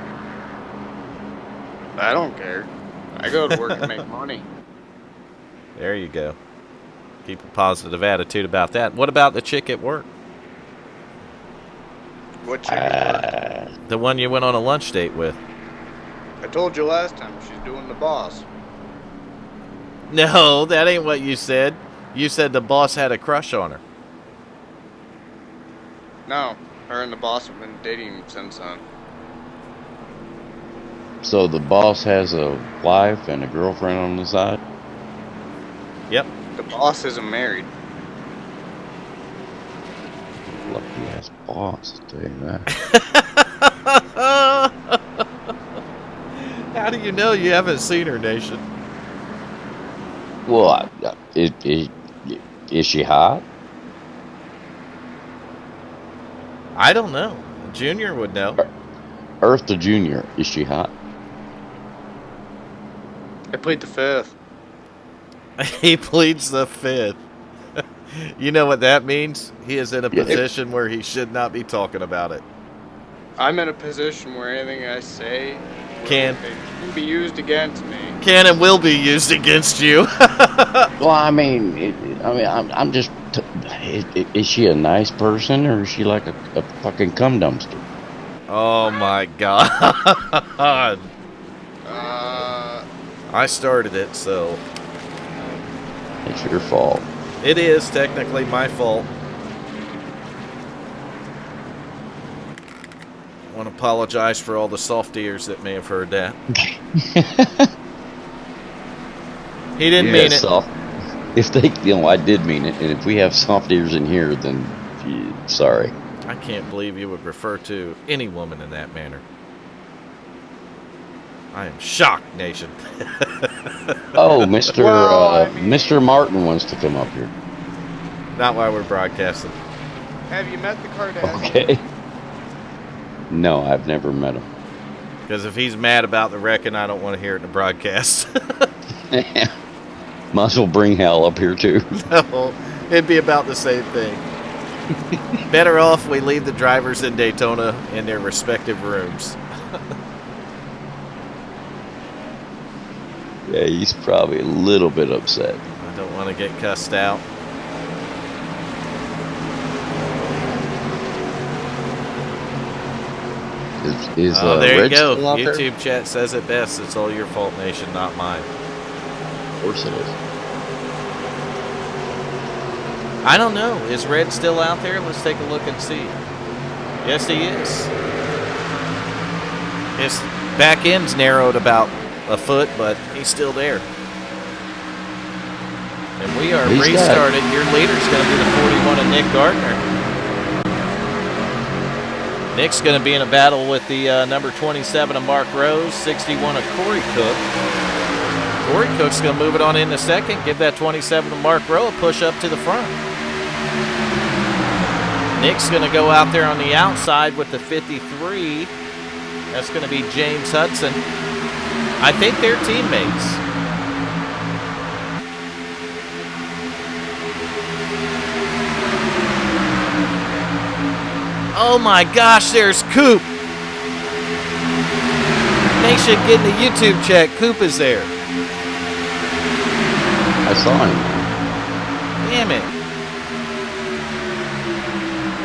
I don't care. I go to work to make money. There you go. Keep a positive attitude about that. What about the chick at work? What chick at work? The one you went on a lunch date with? I told you last time she's doing the boss. No, that ain't what you said. You said the boss had a crush on her. No, her and the boss have been dating since then. So the boss has a wife and a girlfriend on the side? Yep. The boss isn't married. Lucky ass boss, I'll tell you that. How do you know you haven't seen her, Nation? Well, is she hot? I don't know. Junior would know. Eartha Jr., is she hot? I played the fifth. He pleads the fifth. You know what that means? He is in a Yeah. position where he should not be talking about it. I'm in a position where anything I say Can can and will be used against you. Well, I mean, I'm just. Is she a nice person or is she like a fucking cum dumpster? Oh my God. I started it, so It's your fault. it is technically my fault. I want to apologize for all the soft ears that may have heard that. He didn't mean it. Soft. If they, I did mean it, and if we have soft ears in here, then sorry. I can't believe you would refer to any woman in that manner. I am shocked, Nation. Oh, Mr. Well, I mean- Mr. Martin wants to come up here. Not while we're broadcasting. Have you met the Kardashians? Okay. No, I've never met him. Because if he's mad about the wrecking, I don't want to hear it in the broadcast. Might as well bring Hal up here too. No, it'd be about the same thing. Better off we leave the drivers in Daytona in their respective rooms. Yeah, he's probably a little bit upset. I don't want to get cussed out. Is Oh, there Red you go. still out there? YouTube chat says it best. It's all your fault, Nation, not mine. Of course it is. I don't know. Is Red still out there? Let's take a look and see. Yes, he is. His back end's narrowed about a foot, but he's still there. And we are restarted. Your leader's going to be the 41 of Nick Gardner. Nick's going to be in a battle with the number 27 of Mark Rose, 61 of Corey Cook. Corey Cook's going to move it on into second, give that 27 of Mark Rowe a push up to the front. Nick's going to go out there on the outside with the 53. That's going to be James Hudson. I think they're teammates. Oh my gosh, there's Coop. Nation, get in the YouTube chat. Coop is there. I saw him. Damn it.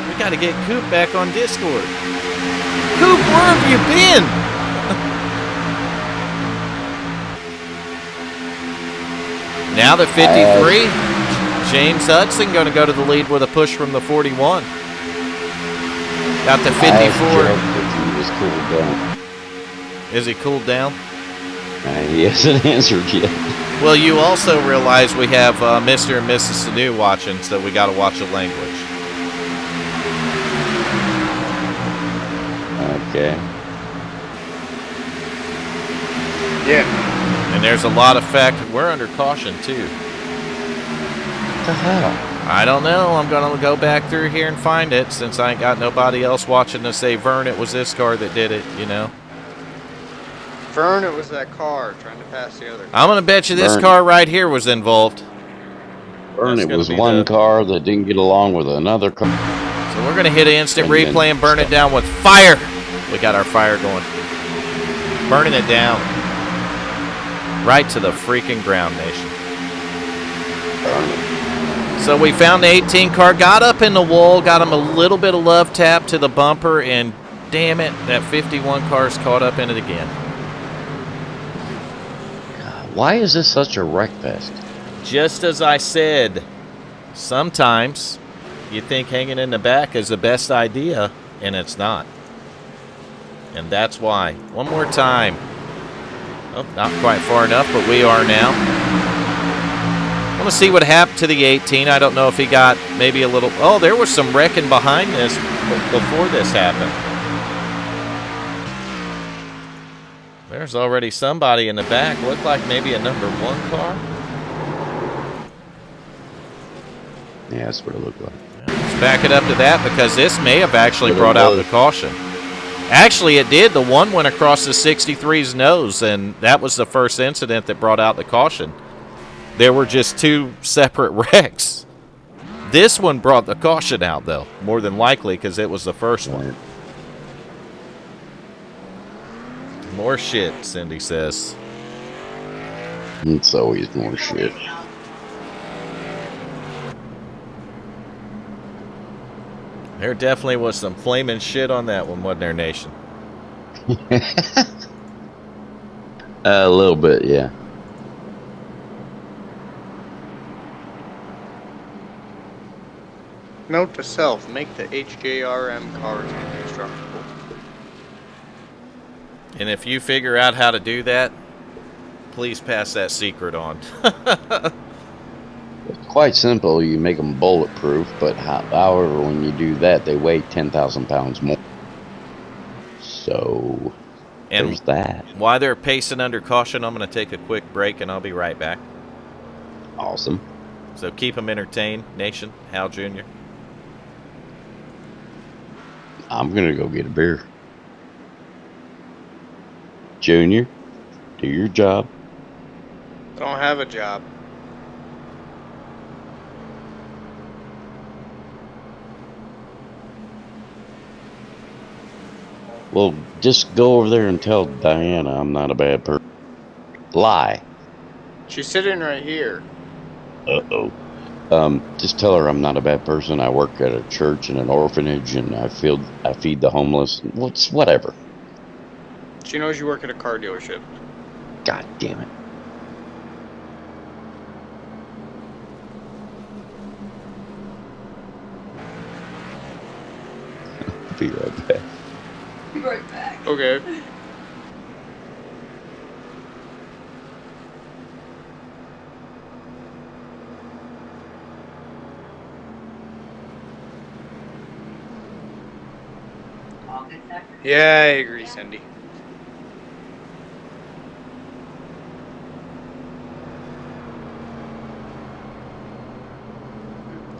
We got to get Coop back on Discord. Coop, where have you been? Now the 53. James Hudson going to go to the lead with a push from the 41. Got the 54. He was cooled down. Is he cooled down? He hasn't answered yet. Well, you also realize we have Mr. and Mrs. Sanu watching, so we got to watch the language. Okay. Yeah. And there's a lot of fact. We're under caution, too. What the hell? I don't know. I'm going to go back through here and find it since I ain't got nobody else watching to say, Vern, it was this car that did it, you know. Vern, it was that car trying to pass the other car. I'm going to bet you this Vern. car right here was involved. Vern, That's it gonna was be one the- car that didn't get along with another car. So we're going to hit an instant And then replay and burn it stop. down with fire. We got our fire going. Burning it down. Right to the freaking ground, Nation. Burn it. So we found the 18 car, got up in the wall, got him a little bit of love tap to the bumper, and damn it, that 51 car's caught up in it again. God, why is this such a wreck fest? Just as I said, sometimes you think hanging in the back is the best idea, and it's not. And that's why. One more time. Oh, not quite far enough, but we are now. I want to see what happened to the 18. I don't know if he got maybe a little... Oh, there was some wrecking behind this before this happened. There's already somebody in the back. Looked like maybe a number 1 car. Yeah, that's what it looked like. Let's back it up to that because this may have actually brought out the caution. Actually, it did. The one went across the 63's nose, and that was the first incident that brought out the caution. There were just 2 separate wrecks. This one brought the caution out, though, more than likely, because it was the first one. More shit, Cindy says. It's always more shit. There definitely was some flaming shit on that one, wasn't there, Nation? A little bit, yeah. Note to self, make the HJRM cars indestructible. And if you figure out how to do that, please pass that secret on. It's quite simple. You make them bulletproof, but however, when you do that, they weigh 10,000 pounds more. So, And there's that. while they're pacing under caution, I'm going to take a quick break, and I'll be right back. Awesome. So keep them entertained, Nation. Hal Jr. I'm going to go get a beer. Junior, do your job. I don't have a job. Well, just go over there and tell Diana I'm not a bad person. Lie. She's sitting right here. Uh-oh. Just tell her I'm not a bad person. I work at a church and an orphanage, and I feed the homeless. Whatever. She knows you work at a car dealership. God damn it. Be right back. Be right back. Okay. All good, sir? Yeah, I agree, Cindy.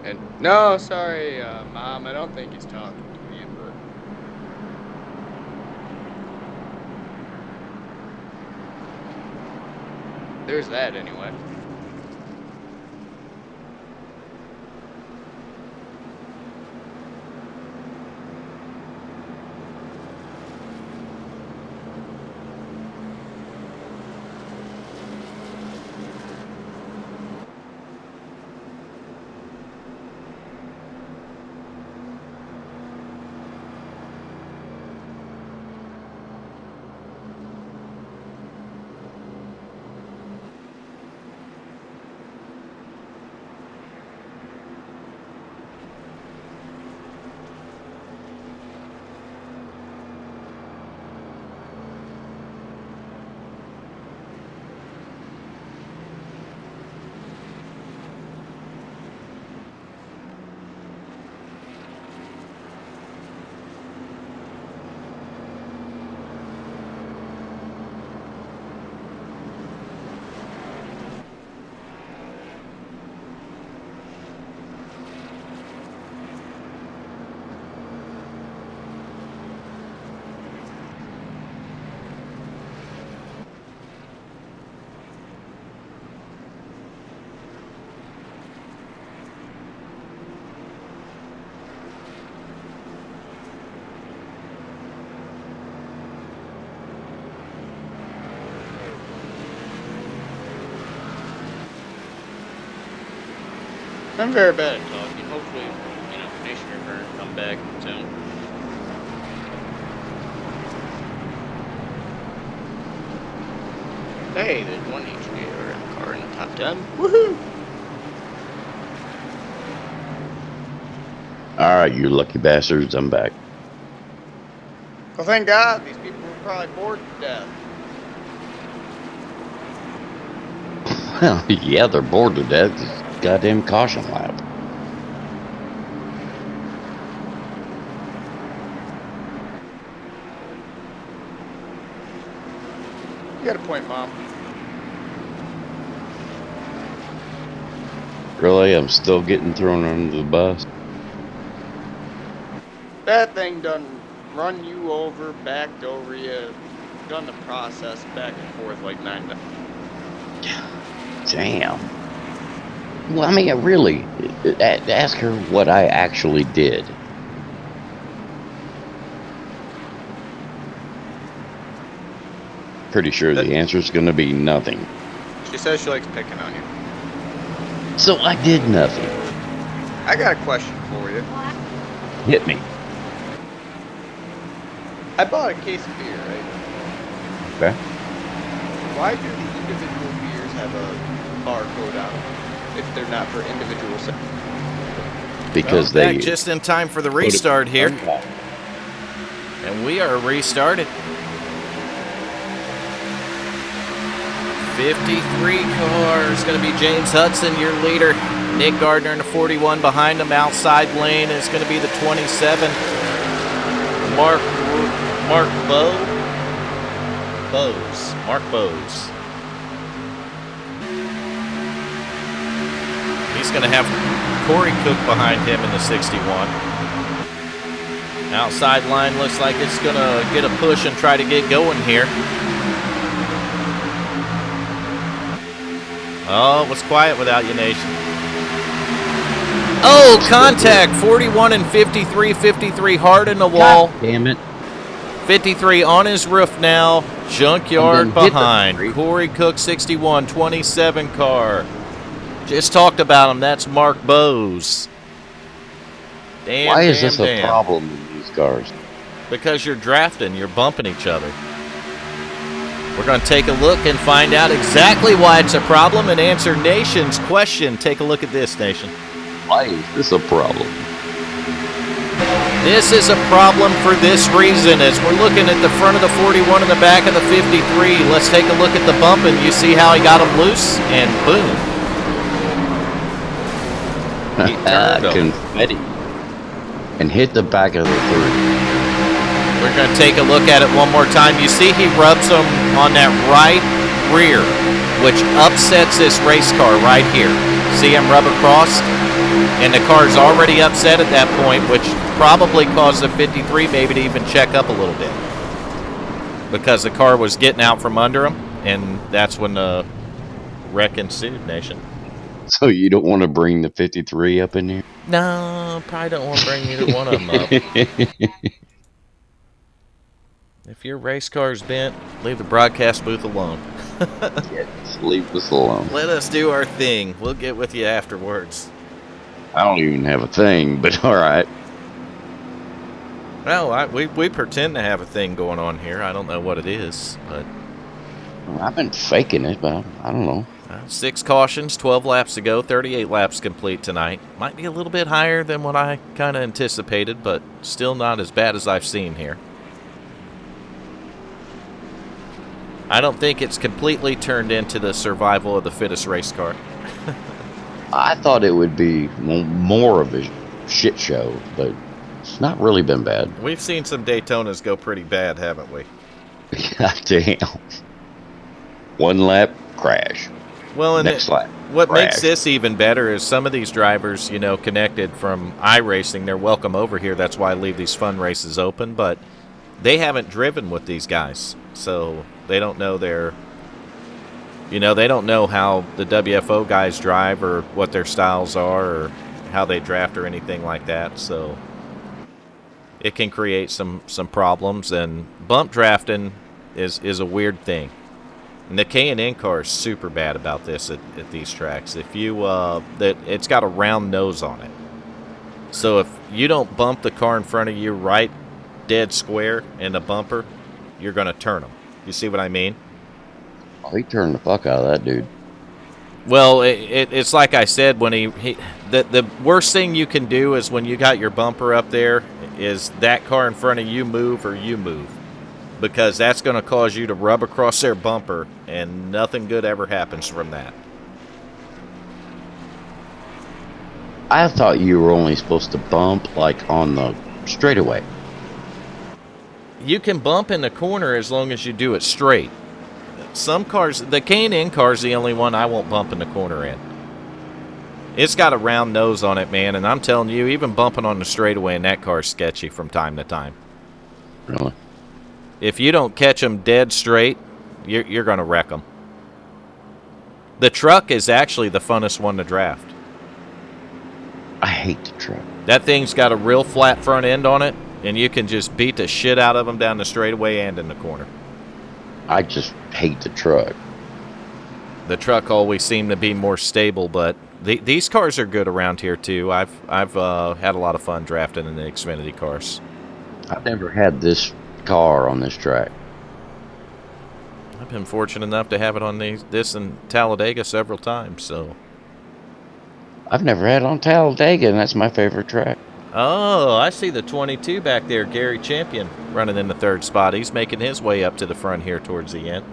And no, sorry, Mom. I don't think he's talking to you, but there's that anyway. I'm very bad at talking. Hopefully, Commissioner Vern come back soon. Hey, there's one HDR car in the top 10. Woohoo! Alright, you lucky bastards, I'm back. Well, thank God. These people were probably bored to death. Well, yeah, they're bored to death. It's a goddamn caution lap. You got a point, Mom. Really? I'm still getting thrown under the bus? That thing done run you over, backed over you, done the process back and forth like 9 times. Damn. Well, I mean, really, ask her what I actually did. Pretty sure the answer's gonna be nothing. She says she likes picking on you. So I did nothing. I got a question for you. Hit me. I bought a case of beer, right? Okay. Why do the individual beers have a barcode on them if they're not for individual sales? Because Well, they back just in time for the restart here. And we are restarted. 53 cars. Going to be James Hudson, your leader. Nick Gardner in the 41 behind him. Outside lane is going to be the 27. Mark Bowes. He's going to have Corey Cook behind him in the 61. Outside line looks like it's going to get a push and try to get going here. Oh, it was quiet without you, Nation. Oh, contact. 41 and 53. 53 hard in the wall. God damn it. 53 on his roof now. Junkyard And then hit the behind. three. Corey Cook 61, 27 car. Just talked about him. That's Mark Bowes. Damn, Why is damn, this a damn. problem in these cars? Because you're drafting. You're bumping each other. We're going to take a look and find out exactly why it's a problem and answer Nation's question. Take a look at this, Nation. Why is this a problem? This is a problem for this reason. As we're looking at the front of the 41 and the back of the 53, let's take a look at the bump, and you see how he got him loose, and boom. He turned him. Confetti. And hit the back of the three. We're going to take a look at it one more time. You see he rubs him on that right rear, which upsets this race car right here. See him rub across? And the car's already upset at that point, which probably caused the 53 maybe to even check up a little bit. Because the car was getting out from under him, and that's when the wreck ensued, Nation. So you don't want to bring the 53 up in here? No, probably don't want to bring either one of them up. If your race car's bent, leave the broadcast booth alone. Yeah, just leave us alone. Let us do our thing. We'll get with you afterwards. I don't even have a thing, but all right. Well, we pretend to have a thing going on here. I don't know what it is, but I've been faking it, but I don't know. 6 cautions, 12 laps to go, 38 laps complete tonight. Might be a little bit higher than what I kind of anticipated, but still not as bad as I've seen here. I don't think it's completely turned into the survival of the fittest race car. I thought it would be more of a shit show, but it's not really been bad. We've seen some Daytonas go pretty bad, haven't we? God damn. One lap, crash. Well, and Next lap, what crash. makes this even better is some of these drivers, connected from iRacing, they're welcome over here. That's why I leave these fun races open, but they haven't driven with these guys, so they don't know they don't know how the WFO guys drive or what their styles are or how they draft or anything like that, so it can create some problems, and bump drafting is a weird thing. And the K&N car is super bad about this at these tracks. If you it's got a round nose on it. So if you don't bump the car in front of you right dead square in the bumper, you're going to turn them. You see what I mean? Oh, he turned the fuck out of that dude. Well, it's like I said, when the worst thing you can do is when you got your bumper up there is that car in front of you move or you move. Because that's going to cause you to rub across their bumper, and nothing good ever happens from that. I thought you were only supposed to bump, like, on the straightaway. You can bump in the corner as long as you do it straight. Some cars, the K&N car is the only one I won't bump in the corner in. It's got a round nose on it, man, and I'm telling you, even bumping on the straightaway in that car is sketchy from time to time. Really? If you don't catch them dead straight, you're going to wreck them. The truck is actually the funnest one to draft. I hate the truck. That thing's got a real flat front end on it, and you can just beat the shit out of them down the straightaway and in the corner. I just hate the truck. The truck always seemed to be more stable, but these cars are good around here too. I've had a lot of fun drafting in the Xfinity cars. I've never had this car on this track. I've been fortunate enough to have it on this in Talladega several times. So I've never had it on Talladega, and that's my favorite track. Oh, I see the 22 back there, Gary Champion, running in the third spot. He's making his way up to the front here towards the end.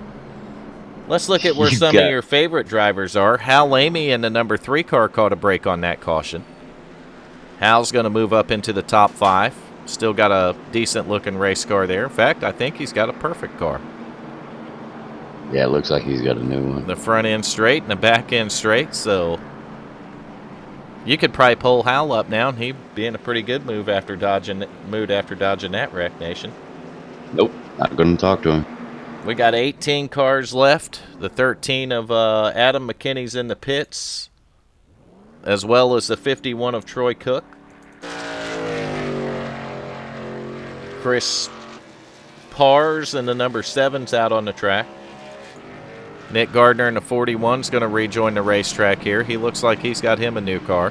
Let's look at where some of your favorite drivers are. Hal Lamey in the number 3 car caught a break on that caution. Hal's going to move up into the top 5. Still got a decent-looking race car there. In fact, I think he's got a perfect car. Yeah, it looks like he's got a new one. The front end straight and the back end straight, so you could probably pull Hal up now, and he'd be in a pretty good mood after dodging that wreck, Nation. Nope, not going to talk to him. We got 18 cars left. The 13 of Adam McKinney's in the pits, as well as the 51 of Troy Cook. Chris Pars and the number 7's out on the track. Nick Gardner in the 41's going to rejoin the racetrack here. He looks like he's got him a new car.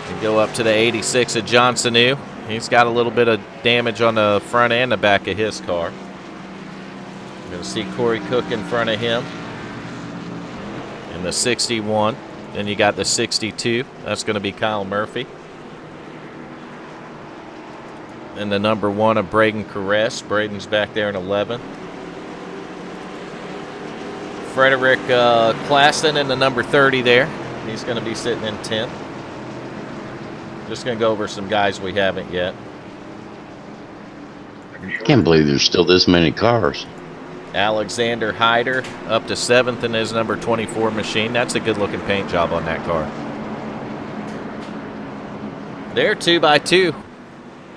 We go up to the 86 of John Sanu. He's got a little bit of damage on the front and the back of his car. You're going to see Corey Cook in front of him. And the 61. Then you got the 62. That's going to be Kyle Murphy. And the number 1 of Braden Caress. Braden's back there in 11. Frederick Klassen in the number 30 there. He's going to be sitting in 10th. Just going to go over some guys we haven't yet. I can't believe there's still this many cars. Alexander Hyder up to 7th in his number 24 machine. That's a good-looking paint job on that car. There, 2x2.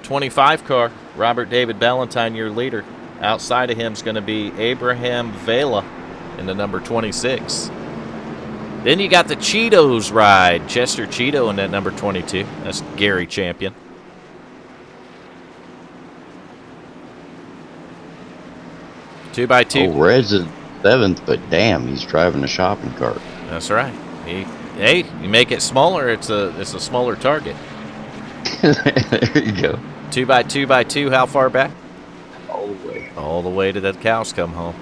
25 car. Robert David Ballantyne, your leader. Outside of him is going to be Abraham Vela in the number 26. Then you got the Cheetos ride. Chester Cheeto in that number 22. That's Gary Champion. Two by two. Oh, Red's in 7th, but damn, he's driving a shopping cart. That's right. Hey, you make it smaller, it's a smaller target. There you go. 2x2x2, how far back? All the way. All the way to the cows come home.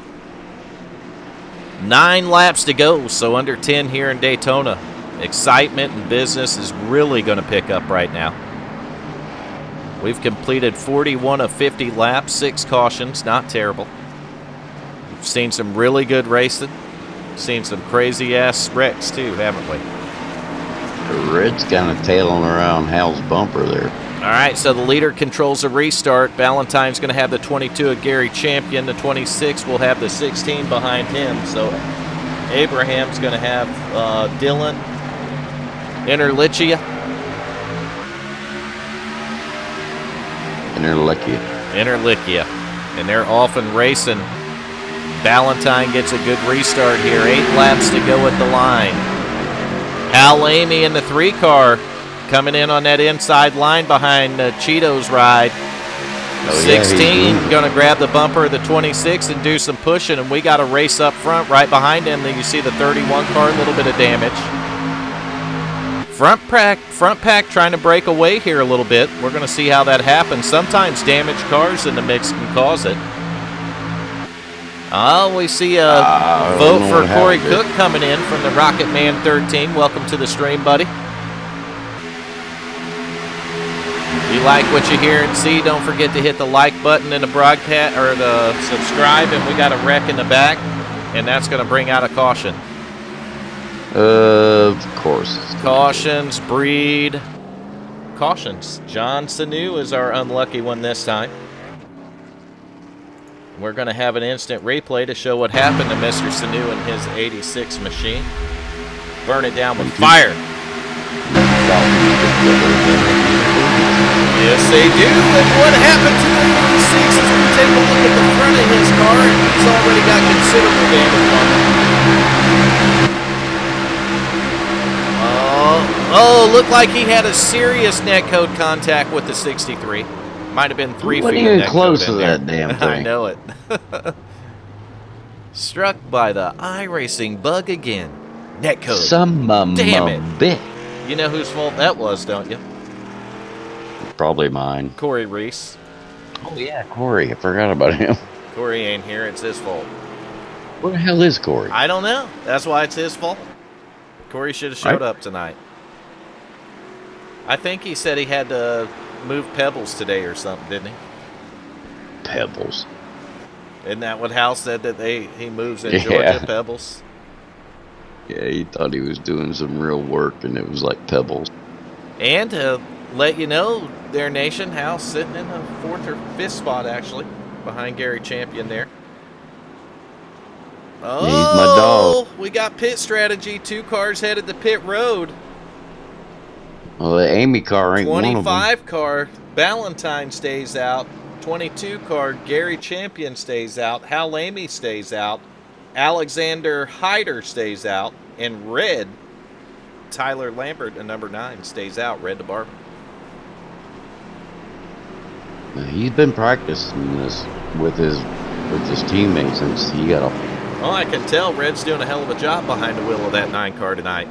9 laps to go, so under 10 here in Daytona. Excitement and business is really going to pick up right now. We've completed 41 of 50 laps, 6 cautions, not terrible. We've seen some really good racing. Seen some crazy-ass wrecks, too, haven't we? The Red's kind of tailing around Hal's bumper there. All right, so the leader controls the restart. Ballantyne's going to have the 22 of Gary Champion. The 26 will have the 16 behind him. So Abraham's going to have Dylan Interlichia. Interlichia. And they're off and racing. Ballantyne gets a good restart here. 8 laps to go at the line. Hal Amy in the 3 car. Coming in on that inside line behind Cheeto's ride. 16 going to grab the bumper of the 26 and do some pushing, and we got a race up front right behind him. Then you see the 31 car, a little bit of damage. Front pack trying to break away here a little bit. We're going to see how that happens. Sometimes damaged cars in the mix can cause it. Oh, we see a vote for Corey Cook coming in from the Rocket Man 13. Welcome to the stream, buddy. If you like what you hear and see, don't forget to hit the like button in the broadcast or the subscribe, and we got a wreck in the back, and that's going to bring out a caution. Of course. Cautions, breed. Cautions. John Sanu is our unlucky one this time. We're going to have an instant replay to show what happened to Mr. Sanu and his 86 machine. Burn it down with fire. Yes, they do. And what happened to the 86 is we take a look at the front of his car, and he's already got considerable damage on it. Oh, looked like he had a serious net code contact with the 63. Might have been 3 feet. Wasn't even close to that damn thing. I know it. Struck by the iRacing bug again. Net code. Damn it. Bit. You know whose fault that was, don't you? Probably mine. Corey Reese. Oh, yeah, Corey. I forgot about him. Corey ain't here. It's his fault. Where the hell is Corey? I don't know. That's why it's his fault. Corey should have showed up tonight. I think he said he had to move Pebbles today or something, didn't he? Pebbles. Isn't that what Hal said, that he moves in Georgia, Pebbles? Yeah, he thought he was doing some real work, and it was like Pebbles. And to let you know, their nation, Hal's sitting in the 4th or 5th spot, actually, behind Gary Champion there. Oh, he's my dog. We got pit strategy. 2 cars headed to pit road. Well, the Amy car ain't one of them. 25 car, Ballantyne stays out. 22 car, Gary Champion stays out. Hal Amy stays out. Alexander Hyder stays out. And red, Tyler Lambert, at number 9, stays out. Red to Barber. He's been practicing this with his teammates since he got a. Well, I can tell Red's doing a hell of a job behind the wheel of that 9 car tonight.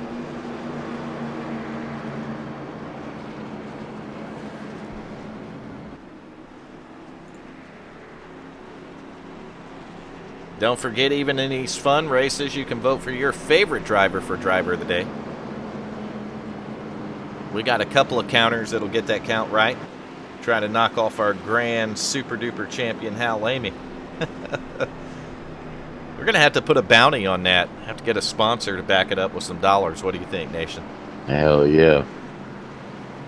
Don't forget, even in these fun races, you can vote for your favorite driver for Driver of the Day. We got a couple of counters that'll get that count right. Trying to knock off our grand super duper champion Hal Lamy. We're going to have to put a bounty on that. Have to get a sponsor to back it up with some dollars. What do you think, Nation? Hell yeah.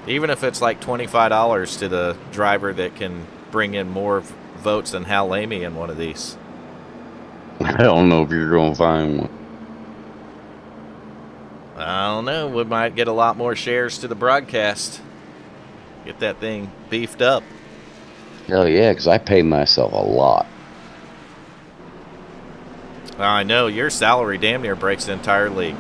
Even if it's like $25 to the driver that can bring in more votes than Hal Lamy in one of these. I don't know if you're going to find one. I don't know. We might get a lot more shares to the broadcast. Get that thing beefed up. Hell yeah, because I pay myself a lot. I know. Your salary damn near breaks the entire league.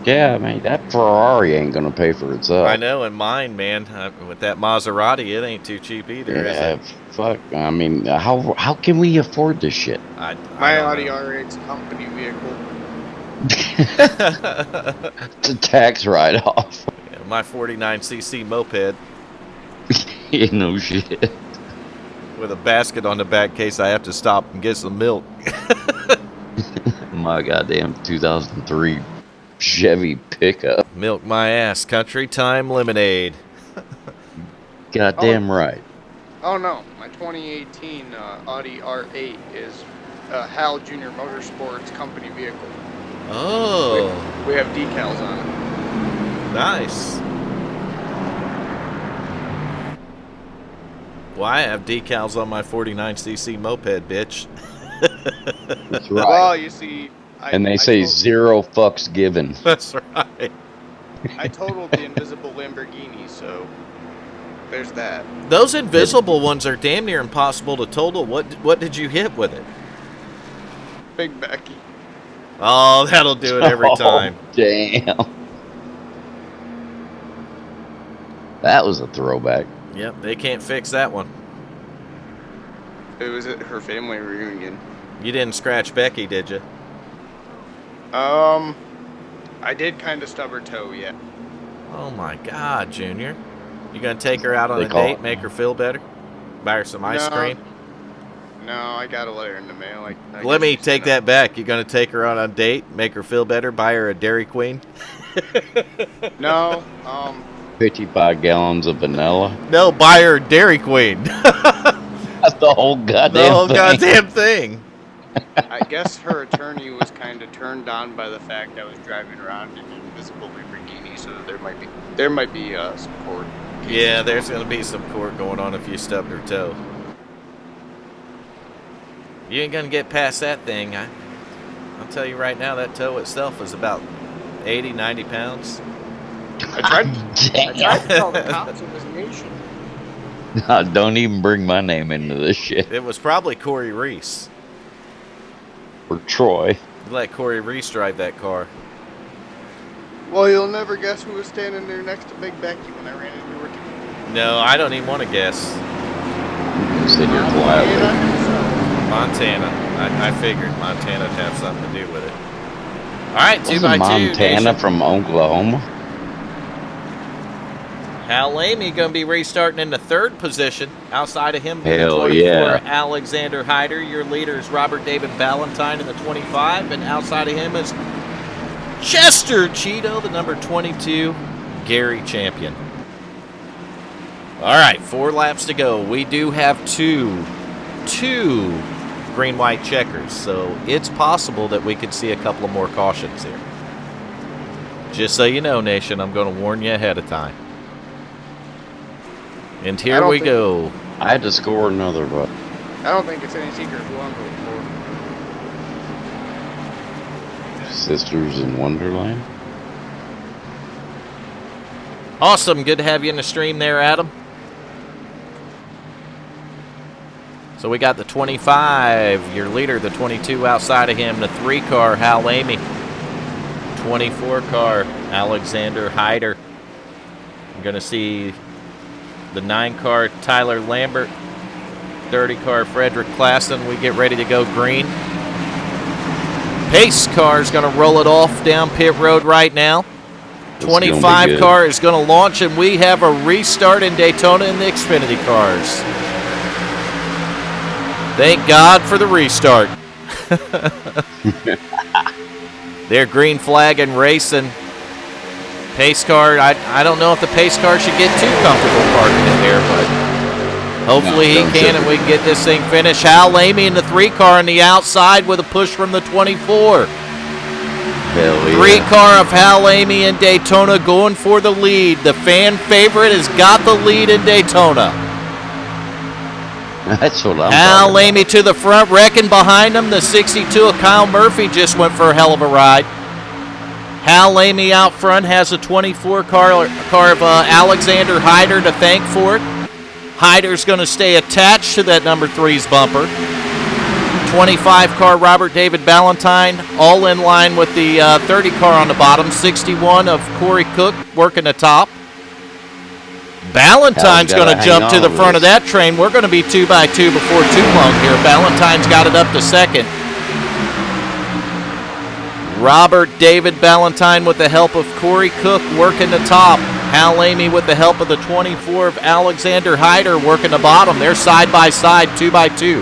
Yeah, man, that Ferrari ain't going to pay for itself. I know, and mine, man, with that Maserati, it ain't too cheap either, is Yeah, it? fuck. I mean, how can we afford this shit? My don't Audi know. R8's a company vehicle. It's a tax write-off. Yeah, my 49cc moped You know shit. with a basket on the back in case I have to stop and get some milk. My goddamn 2003 Chevy pickup. Milk my ass, country time lemonade. Goddamn right. Oh no, my 2018 Audi R8 is Hal Junior Motorsports company vehicle. Oh, We have decals on it. nice. Well, I have decals on my 49cc moped, bitch. That's right. Well, you see, And they say 0 fucks given. That's right. I totaled the invisible Lamborghini, so there's that. Those invisible ones are damn near impossible to total. What did you hit with it? Big Becky. Oh, that'll do it every time. Oh, damn. That was a throwback. Yep, they can't fix that one. It was at her family reunion. You didn't scratch Becky, did you? I did kind of stub her toe, yeah. Oh my God, Junior. You gonna take her out on They a call date, it- make her feel better? Buy her some ice No. cream? No, I got a letter in the mail. I Let guess me she take sent that back. You gonna take her on a date, make her feel better, buy her a Dairy Queen? it. No, 55 gallons of vanilla. No, buy her Dairy Queen. That's the whole goddamn The whole thing. goddamn thing. I guess her attorney was kind of turned on by the fact I was driving around in an invisible Lamborghini, so there might be some court. Yeah, there's gonna be some court going on if you stubbed her toe. You ain't gonna get past that thing. I'll tell you right now, that toe itself is about 80, 90 pounds. I tried to tell the Damn. cops it was nation. Don't even bring my name into this shit. It was probably Corey Reese. Or Troy. Let Corey Reese drive that car. Well, you'll never guess who was standing there next to Big Becky when I ran into her today. No, I don't even want to guess. Sit here quietly. Montana. I figured Montana would have something to do with it. All right, 2 by Wasn't 2. Montana Nation. from Oklahoma? Hal Lamy going to be restarting in the 3rd position. Outside of him, in the Hell 24, yeah. Alexander Hyder. Your leader is Robert David Valentine in the 25. And outside of him is Chester Cheeto, the number 22, Gary Champion. All right, 4 laps to go. We do have two green-white checkers, so it's possible that we could see a couple of more cautions here. Just so you know, Nation, I'm going to warn you ahead of time. And here don't we think- go. I had to score another, but I don't think it's any secret who I'm voting for. Sisters in Wonderland. Awesome. Good to have you in the stream there, Adam. So we got the 25, your leader, the 22 outside of him, the 3 car, Hal Lamy. 24 car, Alexander Hyder. I'm going to see The 9-car Tyler Lambert, 30-car Frederick Klassen. We get ready to go green. Pace car is going to roll it off down pit road right now. 25 car is going to launch, and we have a restart in Daytona in the Xfinity cars. Thank God for the restart. They're green flag and racing. Pace car, I don't know if the pace car should get too comfortable parking in there, but hopefully he can, and we can get this thing finished. Hal Lamy in the 3-car on the outside with a push from the 24. Hell yeah. 3-car of Hal Lamy in Daytona going for the lead. The fan favorite has got the lead in Daytona. That's what I'm Hal talking Lamy to the front, wrecking behind him. The 62 of Kyle Murphy just went for a hell of a ride. Hal Lamy out front has a 24 car of Alexander Hyder to thank for it. Hyder's going to stay attached to that number 3's bumper. 25 car Robert David Ballantyne, all in line with the 30 car on the bottom. 61 of Corey Cook working the top. Ballantyne's going to jump to the front of that train. We're going to be 2x2 before too long here. Ballantyne's got it up to second. Robert David Ballantyne with the help of Corey Cook working the top. Hal Lamy with the help of the 24 of Alexander Hyder working the bottom. They're side by side, 2x2.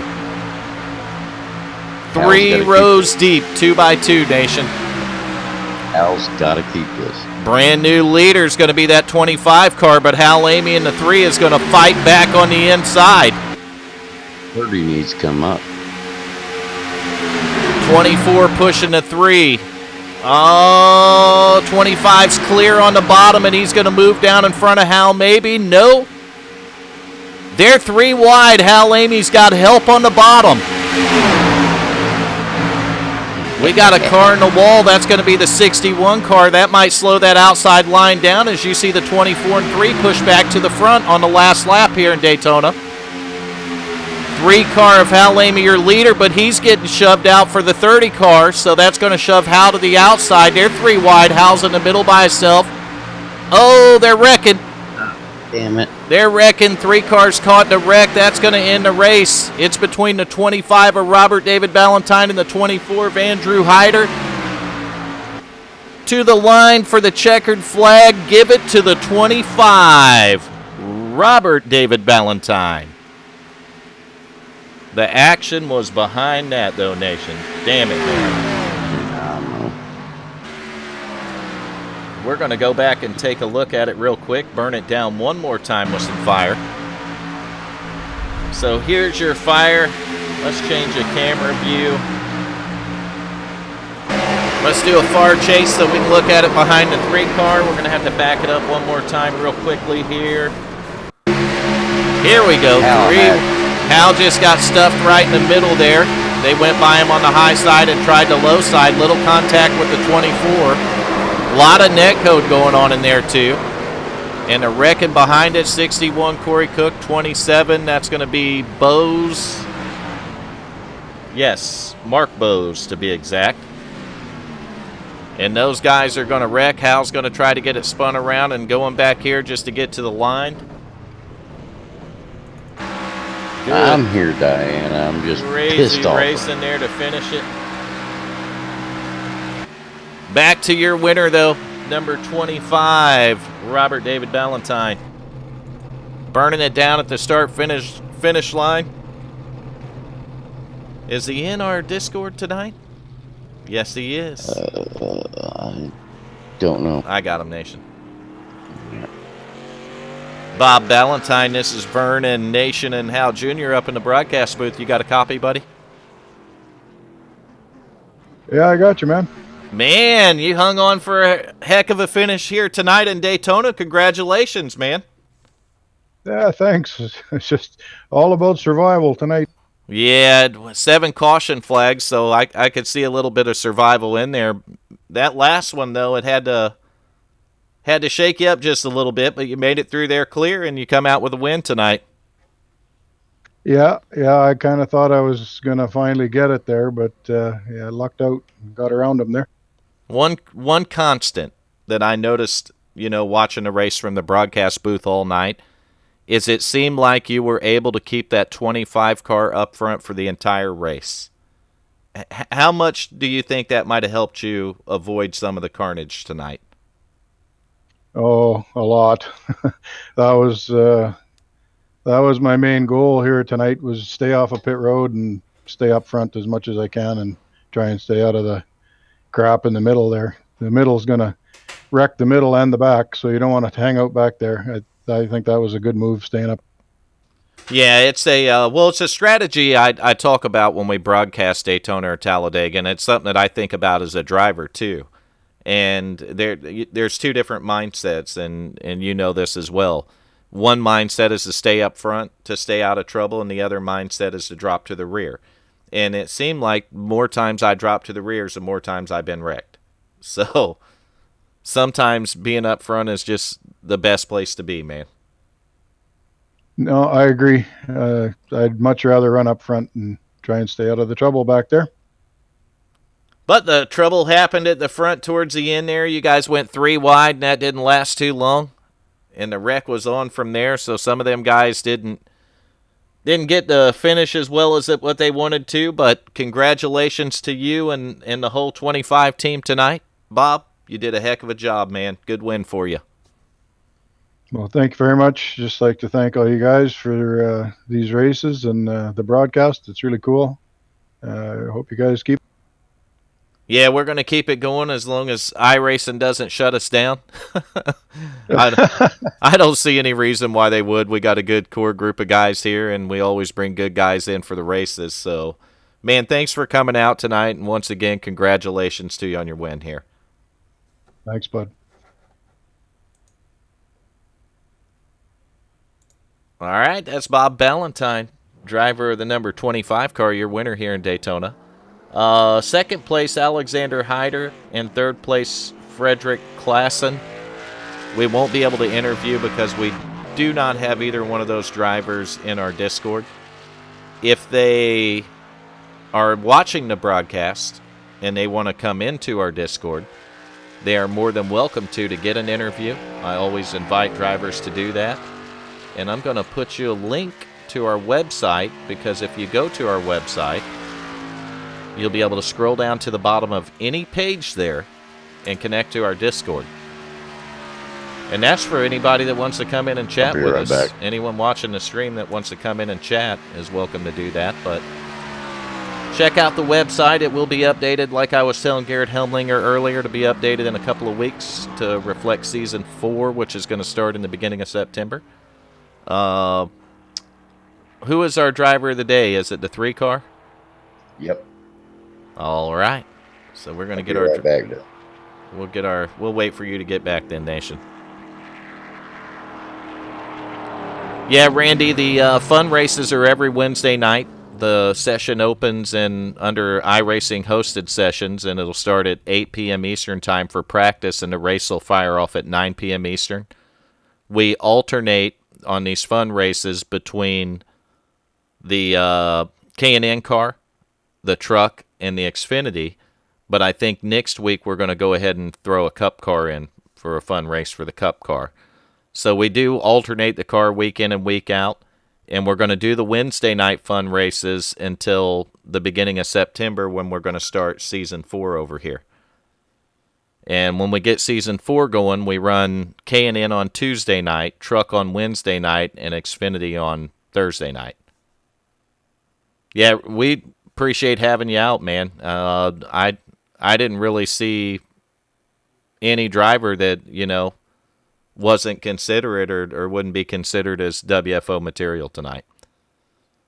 3 rows deep, 2x2, nation. Hal's got to keep this. Brand new leader's going to be that 25 car, but Hal Lamy in the 3 is going to fight back on the inside. 30 needs to come up. 24 pushing the 3. Oh, 25's clear on the bottom, and he's going to move down in front of Hal. Maybe. No. They're 3 wide. Hal Lamy's got help on the bottom. We got a car in the wall. That's going to be the 61 car. That might slow that outside line down as you see the 24 and 3 push back to the front on the last lap here in Daytona. 3 car of Hal Lamy, your leader, but he's getting shoved out for the 30 car, so that's going to shove Hal to the outside. They're 3 wide. Hal's in the middle by himself. Oh, they're wrecking. Damn it. They're wrecking. 3 cars caught in a wreck. That's going to end the race. It's between the 25 of Robert David Ballantyne and the 24 of Andrew Hyder. To the line for the checkered flag. Give it to the 25, Robert David Ballantyne. The action was behind that, though, nation. Damn it, man. We're going to go back and take a look at it real quick, burn it down one more time with some fire. So here's your fire. Let's change the camera view. Let's do a far chase so we can look at it behind the 3 car. We're going to have to back it up one more time real quickly here. Here we go. 3. Hal just got stuffed right in the middle there. They went by him on the high side and tried the low side. Little contact with the 24. A lot of net code going on in there, too. And the wrecking behind it, 61 Corey Cook, 27. That's going to be Bose. Yes, Mark Bose to be exact. And those guys are going to wreck. Hal's going to try to get it spun around and going back here just to get to the line. Good. I'm here, Diana. I'm just pissed off. Racing there to finish it. Back to your winner, though, number 25, Robert David Ballantyne. Burning it down at the start-finish line. Is he in our Discord tonight? Yes, he is. I don't know. I got him, Nation. Bob Ballantyne, this is Vernon, Nation, and Hal Jr. up in the broadcast booth. You got a copy, buddy? Yeah, I got you, man. Man, you hung on for a heck of a finish here tonight in Daytona. Congratulations, man. Yeah, thanks. It's just all about survival tonight. Yeah, 7 caution flags, so I could see a little bit of survival in there. That last one, though, it had to shake you up just a little bit, but you made it through there clear, and you come out with a win tonight. Yeah, I kind of thought I was going to finally get it there, but yeah, lucked out and got around them there. One constant that I noticed, watching the race from the broadcast booth all night, is it seemed like you were able to keep that 25 car up front for the entire race. How much do you think that might have helped you avoid some of the carnage tonight? Oh, a lot. that was uh, that was my main goal here tonight, was stay off of pit road and stay up front as much as I can and try and stay out of the crap in the middle there. The middle's gonna wreck the middle and the back, so you don't want to hang out back there. I think that was a good move, staying up. Yeah, it's it's a strategy I talk about when we broadcast Daytona or Talladega, and it's something that I think about as a driver too. And there's two different mindsets, and you know this as well. One mindset is to stay up front, to stay out of trouble, and the other mindset is to drop to the rear. And it seemed like more times I dropped to the rears, the more times I've been wrecked. So sometimes being up front is just the best place to be, man. No, I agree. I'd much rather run up front and try and stay out of the trouble back there. But the trouble happened at the front towards the end there. You guys went 3 wide, and that didn't last too long. And the wreck was on from there, so some of them guys didn't get the finish as well as what they wanted to. But congratulations to you and the whole 25 team tonight. Bob, you did a heck of a job, man. Good win for you. Well, thank you very much. Just like to thank all you guys for these races and the broadcast. It's really cool. I hope you guys keep. Yeah, we're going to keep it going as long as iRacing doesn't shut us down. I don't see any reason why they would. We got a good core group of guys here, and we always bring good guys in for the races. So, man, thanks for coming out tonight, and once again, congratulations to you on your win here. Thanks, bud. All right, that's Bob Ballantyne, driver of the number 25 car, your winner here in Daytona. Second place, Alexander Hyder, and third place, Frederick Klassen. We won't be able to interview because we do not have either one of those drivers in our Discord. If they are watching the broadcast and they want to come into our Discord, they are more than welcome to get an interview. I always invite drivers to do that. And I'm going to put you a link to our website, because if you go to our website, you'll be able to scroll down to the bottom of any page there and connect to our Discord. And that's for anybody that wants to come in and chat with us. Back. Anyone watching the stream that wants to come in and chat is welcome to do that. But check out the website. It will be updated, like I was telling Garrett Helmlinger earlier, to be updated in a couple of weeks to reflect Season 4, which is going to start in the beginning of September. Who is our driver of the day? Is it the 3 car? Yep. All right. So we're going to get our right back there. We'll wait for you to get back then, Nation. Yeah, Randy, the fun races are every Wednesday night. The session opens under iRacing hosted sessions, and it'll start at 8 p.m. Eastern time for practice, and the race will fire off at 9 p.m. Eastern. We alternate on these fun races between the K&N car, the truck, and the Xfinity, but I think next week we're going to go ahead and throw a Cup car in for a fun race for the Cup car. So we do alternate the car week in and week out, and we're going to do the Wednesday night fun races until the beginning of September, when we're going to start Season 4 over here. And when we get Season 4 going, we run K&N on Tuesday night, truck on Wednesday night, and Xfinity on Thursday night. Yeah, we appreciate having you out, man. I didn't really see any driver that, wasn't considerate or wouldn't be considered as WFO material tonight.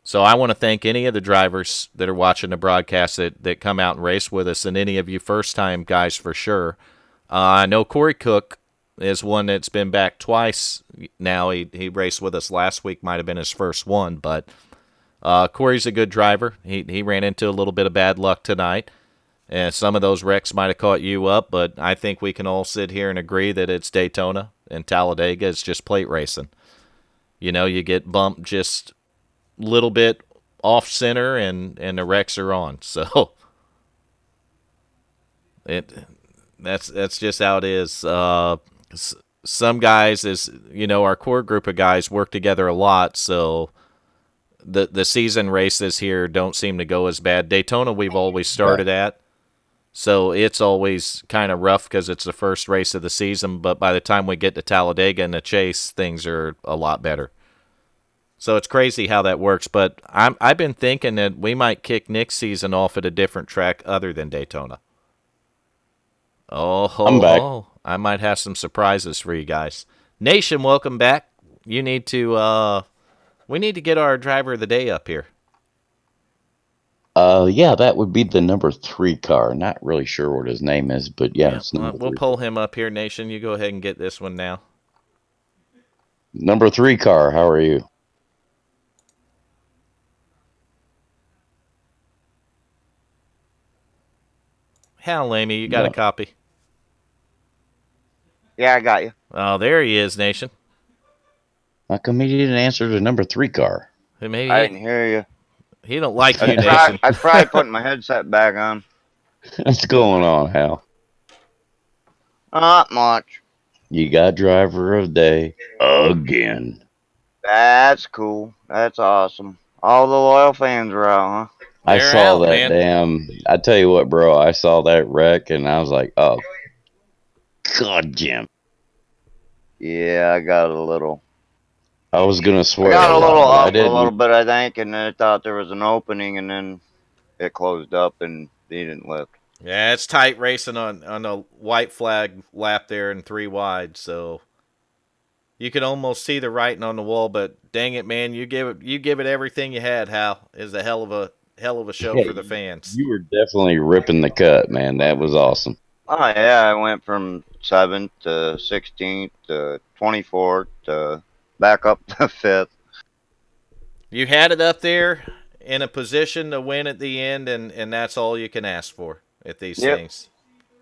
So I want to thank any of the drivers that are watching the broadcast that come out and race with us, and any of you first-time guys for sure. I know Corey Cook is one that's been back twice now. He raced with us last week, might have been his first one, but Corey's a good driver. He ran into a little bit of bad luck tonight, and some of those wrecks might have caught you up, but I think we can all sit here and agree that it's Daytona and Talladega. It's just plate racing. You get bumped just a little bit off center, and the wrecks are on. So that's just how it is. some guys, is our core group of guys work together a lot, so the season races here don't seem to go as bad. Daytona we've always started at, so it's always kind of rough because it's the first race of the season, but by the time we get to Talladega and the Chase, things are a lot better. So it's crazy how that works, but I've been thinking that we might kick Nick's season off at a different track other than Daytona. Oh, I'm back. I might have some surprises for you guys. Nation, welcome back. You need to we need to get our driver of the day up here. Yeah, that would be the number 3 car. Not really sure what his name is, but yeah, it's number we'll 3. pull him up here, Nation. You go ahead and get this one now. Number 3 car, how are you? Hal Lamy, you got No. a copy? Yeah, I got you. Oh, there he is, Nation. How come he didn't answer the number 3 car? Maybe I didn't hear you. he don't like you, I Nation. was probably putting my headset back on. What's going on, Hal? Not much. You got driver of day again. That's cool. That's awesome. All the loyal fans are out, huh? I They're saw out, that man. damn. I tell you what, bro. I saw that wreck and I was like, "Oh, God, Jim." Yeah, I got a little. I was gonna I swear got a little lot, but I up a little didn't. bit, I think, and then I thought there was an opening, and then it closed up, and they didn't lift. Yeah, it's tight racing on a white flag lap there and 3 wide, so you can almost see the writing on the wall. But dang it, man, you give it everything you had. Hal, is a hell of a show Yeah, for the fans. you were definitely ripping the cut, man. That was awesome. Oh yeah, I went from 7th to 16th to 24th to back up to 5th. You had it up there in a position to win at the end, and that's all you can ask for at these Yep. things.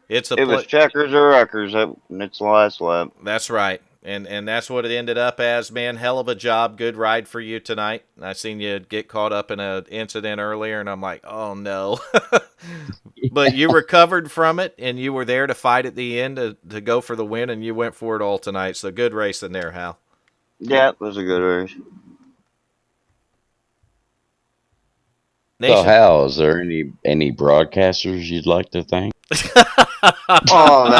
It's a It was checkers or wreckers. It's the last lap. That's right. And that's what it ended up as, man. Hell of a job. Good ride for you tonight. I seen you get caught up in an incident earlier, and I'm like, oh, no. But you recovered from it, and you were there to fight at the end to go for the win, and you went for it all tonight. So good racing there, Hal. Yeah, it was a good race. So, Nation. Hal, is there any broadcasters you'd like to thank? Oh,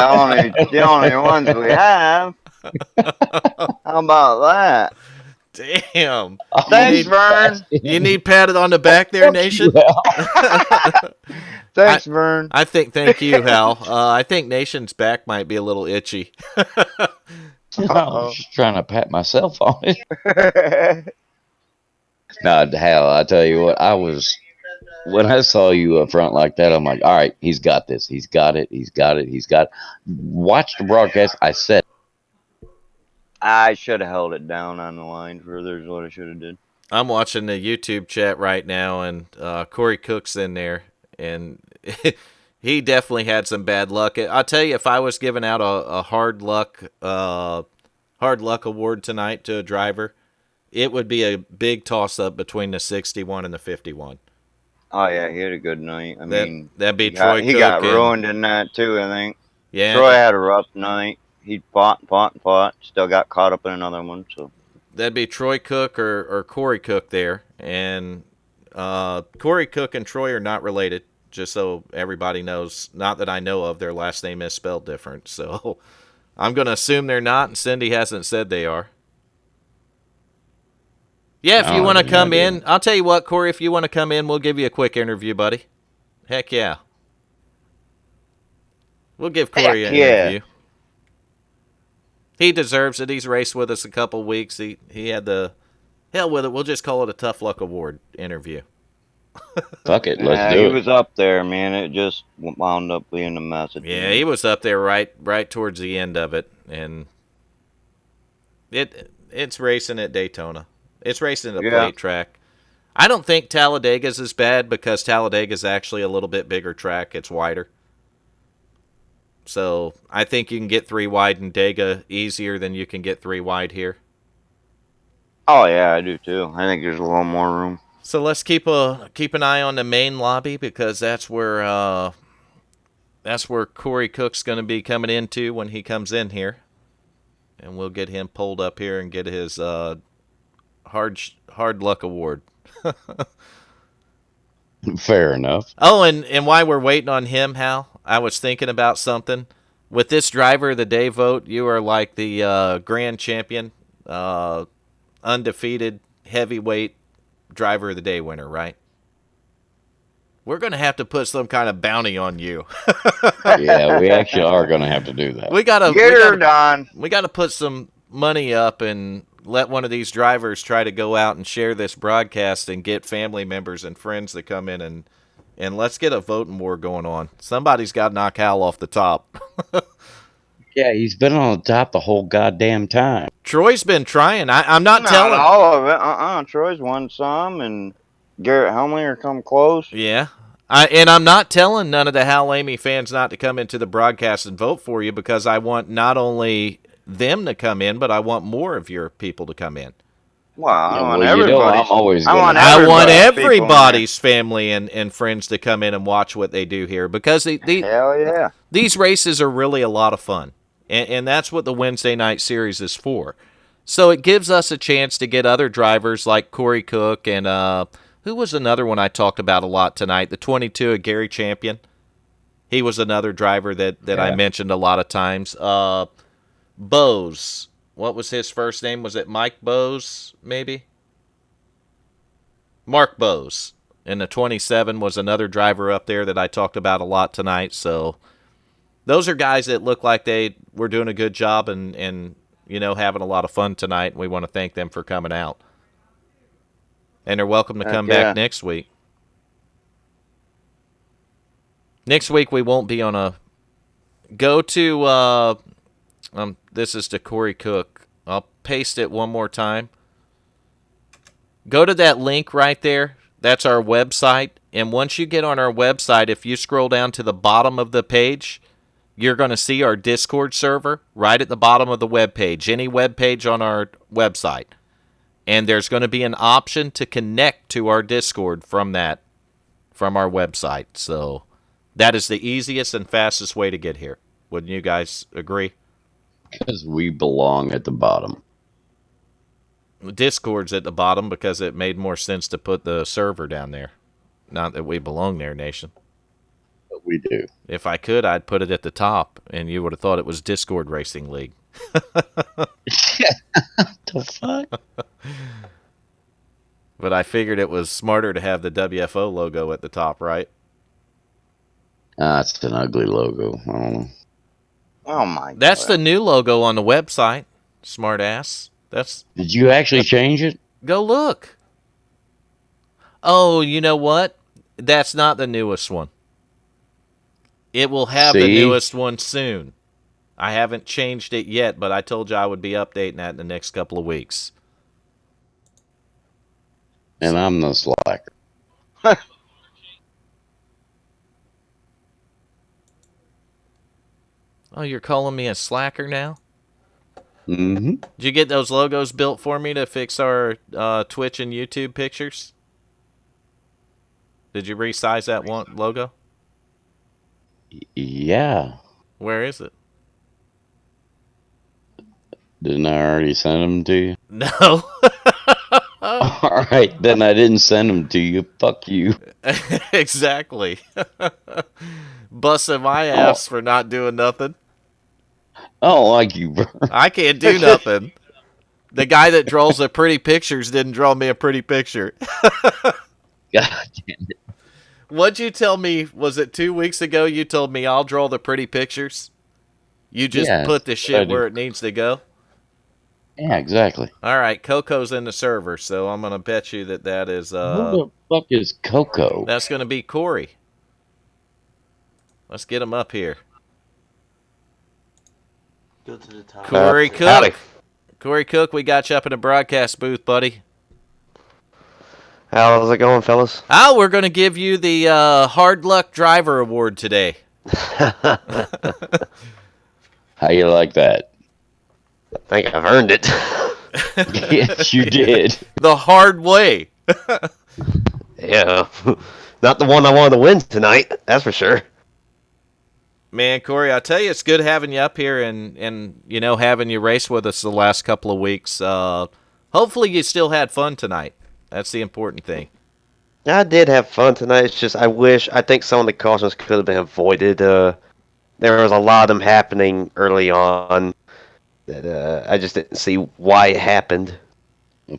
the only ones we have. How about that? Damn. Thanks, Vern. You need patted on the back there, Nation? Thanks, Vern. Thank you, Hal. I think Nation's back might be a little itchy. I was just trying to pat myself on it. No, Hal, I tell you what, when I saw you up front like that, I'm like, all right, he's got this. He's got it. He's got it. He's got it. Watch the broadcast. I said, I should have held it down on the line further is what I should have did. I'm watching the YouTube chat right now, and Corey Cook's in there, and he definitely had some bad luck. I'll tell you, if I was giving out a hard luck award tonight to a driver, it would be a big toss-up between the 61 and the 51. Oh, yeah, he had a good night. I mean, that'd be he Troy he Cook. got ruined in that, too, I think. Yeah. Troy had a rough night. He fought. Still got caught up in another one, so. That'd be Troy Cook or Corey Cook there. And Corey Cook and Troy are not related, just so everybody knows. Not that I know of. Their last name is spelled different. So I'm going to assume they're not, and Cindy hasn't said they are. Yeah, if you want to come in, I'll tell you what, Corey, if you want to come in, we'll give you a quick interview, buddy. Heck yeah. We'll give Corey an interview. He deserves it. He's raced with us a couple weeks. He had the hell with it. We'll just call it a tough luck award interview. Fuck it, let's do it. He was up there, man. It just wound up being a mess. Yeah, he was up there right towards the end of it, and it's racing at Daytona. It's racing at a plate track. I don't think Talladega's as bad because Talladega's actually a little bit bigger track. It's wider. So I think you can get 3 wide in Dega easier than you can get 3 wide here. Oh yeah, I do too. I think there's a little more room. So let's keep an eye on the main lobby because that's where Corey Cook's going to be coming into when he comes in here. and we'll get him pulled up here and get his hard luck award. Fair enough. Oh, and while we're waiting on him, Hal, I was thinking about something. With this driver of the day vote, you are like the grand champion, undefeated heavyweight driver of the day winner, right? We're going to have to put some kind of bounty on you. Yeah, we actually are going to have to do that. We got Get her done. We got to put some money up and let one of these drivers try to go out and share this broadcast and get family members and friends to come in and let's get a voting war going on. Somebody's got to knock Hal off the top. Yeah, he's been on the top the whole goddamn time. Troy's been trying. I'm not telling. all of it. Troy's won some, and Garrett Helmlinger come close. Yeah. I'm not telling none of the Hal Amy fans not to come into the broadcast and vote for you because I want not only them to come in, but I want more of your people to come in. Well, I want well, everybody. I want everybody's family and friends to come in and watch what they do here because hell yeah, these races are really a lot of fun, and that's what the Wednesday night series is for. So it gives us a chance to get other drivers like Corey Cook and who was another one I talked about a lot tonight? The 22 of Gary Champion. He was another driver that I mentioned a lot of times. Bose. What was his first name? Was it Mike Bose, maybe? Mark Bose. And the 27 was another driver up there that I talked about a lot tonight. So those are guys that look like they were doing a good job and having a lot of fun tonight. We want to thank them for coming out. And they're welcome to come back next week. Next week we won't be on a... Go to... this is to Corey Cook. I'll paste it one more time. Go to that link right there. That's our website. And once you get on our website, if you scroll down to the bottom of the page, you're going to see our Discord server right at the bottom of the web page. Any web page on our website. And there's going to be an option to connect to our Discord from our website. So that is the easiest and fastest way to get here. Wouldn't you guys agree? Because we belong at the bottom. Discord's at the bottom because it made more sense to put the server down there. Not that we belong there, Nation. But we do. If I could, I'd put it at the top, and you would have thought it was Discord Racing League. The fuck? But I figured it was smarter to have the WFO logo at the top, right? It's an ugly logo. I don't know. Oh my God. That's the new logo on the website. Smart ass. Did you actually change it? Go look. Oh, you know what? That's not the newest one. It will have the newest one soon. I haven't changed it yet, but I told you I would be updating that in the next couple of weeks. And I'm the slacker. Oh, you're calling me a slacker now? Mm-hmm. Did you get those logos built for me to fix our Twitch and YouTube pictures? Did you resize that one logo? Yeah. Where is it? Didn't I already send them to you? No. All right, then I didn't send them to you. Fuck you. Exactly. Busting my ass for not doing nothing. I don't like you, bro. I can't do nothing. The guy that draws the pretty pictures didn't draw me a pretty picture. God damn it. What'd you tell me? Was it 2 weeks ago you told me I'll draw the pretty pictures? You just put the shit where it needs to go? Yeah, exactly. All right, Coco's in the server, so I'm going to bet you that is... Who the fuck is Coco? That's going to be Corey. Let's get him up here. Go to the top. Corey Cook. Howdy. Corey Cook, we got you up in the broadcast booth, buddy. How's it going, fellas? Oh, we're going to give you the Hard Luck Driver Award today. How you like that? I think I've earned it. Yes, you did. The hard way. Yeah. Not the one I wanted to win tonight, that's for sure. Man, Corey, I tell you, it's good having you up here and having you race with us the last couple of weeks. Hopefully you still had fun tonight. That's the important thing. I did have fun tonight. It's just I think some of the cautions could have been avoided. There was a lot of them happening early on that I just didn't see why it happened.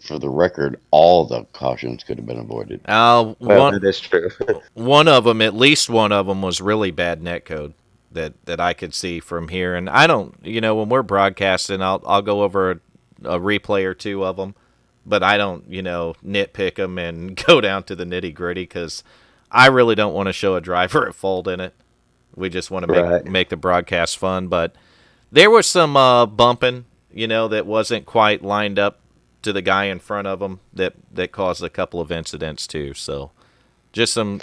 For the record, all the cautions could have been avoided. Well, that is true. One of them, at least one of them, was really bad netcode that I could see from here. And I don't, when we're broadcasting, I'll go over a replay or two of them, but I don't, nitpick them and go down to the nitty gritty because I really don't want to show a driver at fault in it. We just want to make the broadcast fun. But there was some bumping, that wasn't quite lined up to the guy in front of him that caused a couple of incidents too. So just some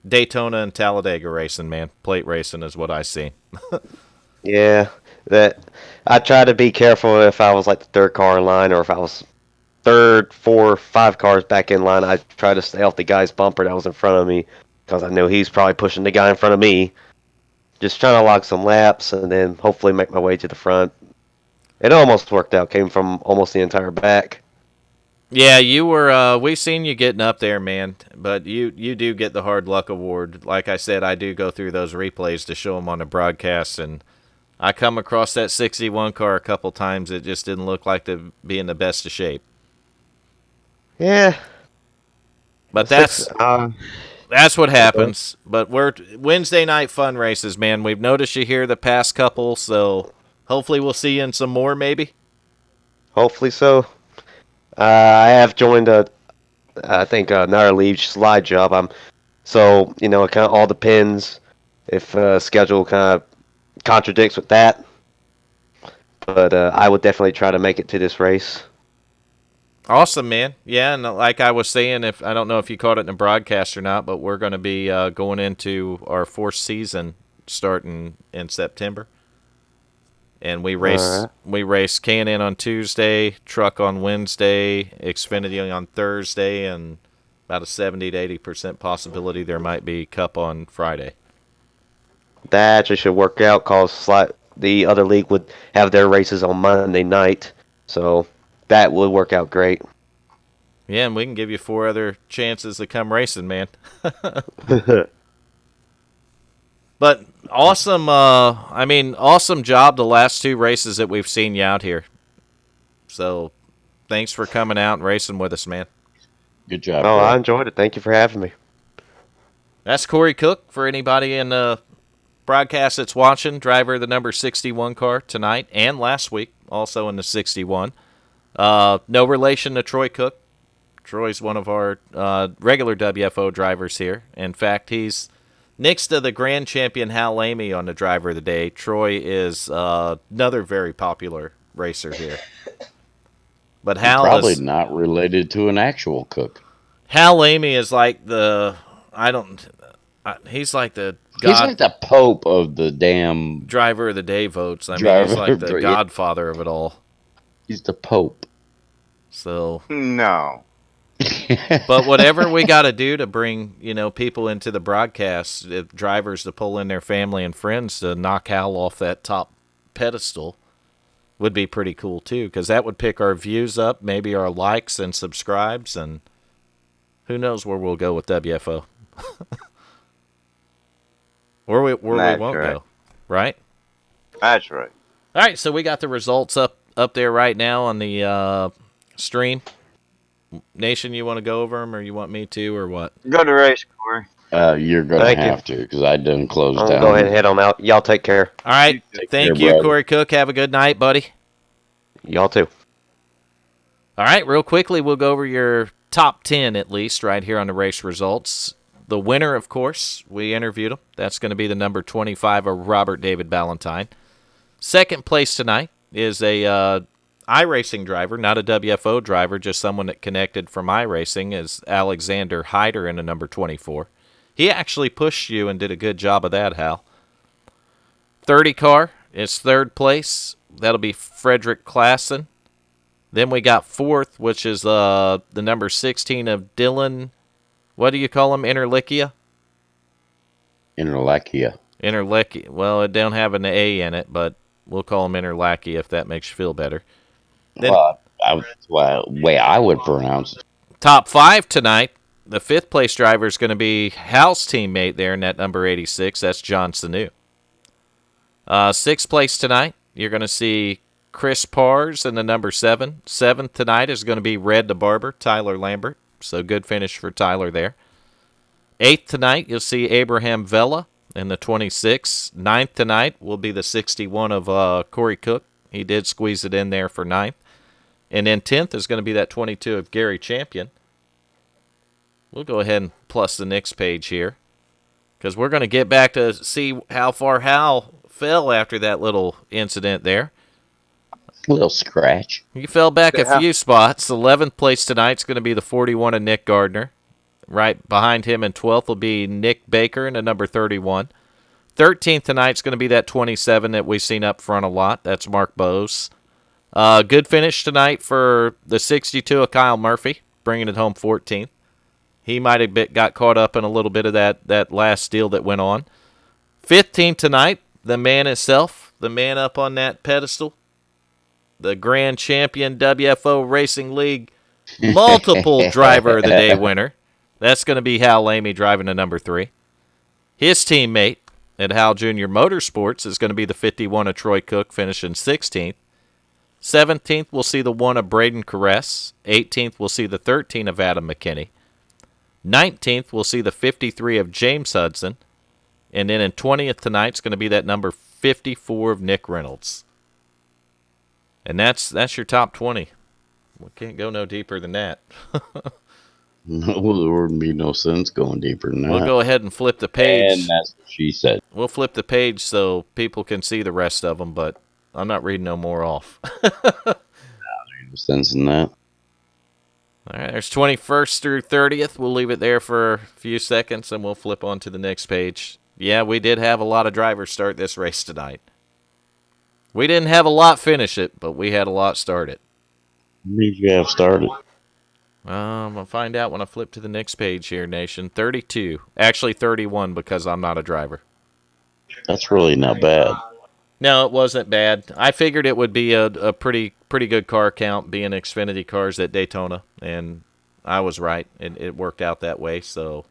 Daytona and Talladega racing, man. Plate racing is what I see. Yeah, that I try to be careful if I was like the third car in line or if I was third, 4, 5 cars back in line. I try to stay off the guy's bumper that was in front of me because I know he's probably pushing the guy in front of me. Just trying to log some laps and then hopefully make my way to the front. It almost worked out. Came from almost the entire back. Yeah, you were. We seen you getting up there, man. But you do get the hard luck award. Like I said, I do go through those replays to show them on the broadcast, and I come across that 61 car a couple times. It just didn't look like to be in the best of shape. Yeah, but that's what happens. But we're Wednesday night fun races, man. We've noticed you here the past couple, so hopefully we'll see you in some more, maybe. Hopefully so. I have joined another lead slide job. So it kind of all depends if schedule kind of contradicts with that. But I would definitely try to make it to this race. Awesome, man. Yeah, and like I was saying, I don't know if you caught it in the broadcast or not, but we're going to be going into our 4th season starting in September. And we race K&N on Tuesday, Truck on Wednesday, Xfinity on Thursday, and about a 70 to 80% possibility there might be Cup on Friday. That actually should work out because the other league would have their races on Monday night, so that would work out great. Yeah, and we can give you 4 other chances to come racing, man. But awesome, awesome job the last 2 races that we've seen you out here. So thanks for coming out and racing with us, man. Good job. Oh, bro. I enjoyed it. Thank you for having me. That's Corey Cook for anybody in the broadcast that's watching. Driver of the number 61 car tonight and last week, also in the 61. No relation to Troy Cook. Troy's one of our regular WFO drivers here. In fact, he's next to the grand champion Hal Lamy on the driver of the day. Troy is another very popular racer here. But Hal probably is not related to an actual Cook. Hal Lamy is like he's like the God. He's like the Pope of the damn driver of the day votes. He's like the godfather of it all. He's the Pope. So No. But whatever we got to do to bring, people into the broadcast, drivers to pull in their family and friends to knock Hal off that top pedestal would be pretty cool too, because that would pick our views up, maybe our likes and subscribes, and who knows where we'll go with WFO. Or we won't go, right? That's right. All right, so we got the results up there right now on the stream. Nation, you want to go over them, or you want me to, or what? Go to race, Corey. You're going to have to, because I done closed down. Go ahead and head on out. Y'all take care. All right. Thank you, Corey Cook. Have a good night, buddy. Y'all too. All right, real quickly, we'll go over your top 10 at least right here on the race results. The winner, of course, we interviewed him. That's going to be the number 25 of Robert David Ballantyne. Second place tonight is a iRacing driver, not a WFO driver, just someone that connected from iRacing, is Alexander Hyder in a number 24. He actually pushed you and did a good job of that, Hal. 30 car is third place. That'll be Frederick Klassen. Then we got fourth, which is the number 16 of Dylan. What do you call him? Interlicia? Interlacia. Interlackey. Well, it don't have an A in it, but we'll call him Interlackey if that makes you feel better. Then Way I would pronounce it. top 5 tonight. The 5th place driver is going to be Hal's teammate there in that number 86. That's John Sanu. 6th place tonight, you're going to see Chris Pars in the number 7. 7th tonight is going to be Red the Barber, Tyler Lambert. So good finish for Tyler there. 8th tonight, you'll see Abraham Vela in the 26. 9th tonight will be the 61 of Corey Cook. He did squeeze it in there for 9th. And then 10th is going to be that 22 of Gary Champion. We'll go ahead and plus the next page here because we're going to get back to see how far Hal fell after that little incident there. A little scratch. He fell back a few spots. 11th place tonight's going to be the 41 of Nick Gardner. Right behind him in 12th will be Nick Baker in the number 31. 13th tonight's going to be that 27 that we've seen up front a lot. That's Mark Bowes. Good finish tonight for the 62 of Kyle Murphy, bringing it home 14th. He might have got caught up in a little bit of that last deal that went on. 15th tonight, the man himself, the man up on that pedestal, the grand champion WFO Racing League, multiple driver of the day winner. That's going to be Hal Lamy driving the number 3. His teammate at Hal Jr. Motorsports is going to be the 51 of Troy Cook, finishing 16th. 17th, we'll see the 1 of Braden Caress. 18th, we'll see the 13 of Adam McKinney. 19th, we'll see the 53 of James Hudson. And then in 20th tonight's going to be that number 54 of Nick Reynolds. And that's your top 20. We can't go no deeper than that. No, there wouldn't be no sense going deeper than that. We'll go ahead and flip the page. And that's what she said. We'll flip the page so people can see the rest of them, but I'm not reading no more off. No sense in that. All right, there's 21st through 30th. We'll leave it there for a few seconds, and we'll flip on to the next page. Yeah, we did have a lot of drivers start this race tonight. We didn't have a lot finish it, but we had a lot start it. How many did you have started? I'm going to find out when I flip to the next page here, Nation. 32. Actually, 31 because I'm not a driver. That's really not bad. No, it wasn't bad. I figured it would be a pretty good car count being Xfinity cars at Daytona, and I was right. It worked out that way, so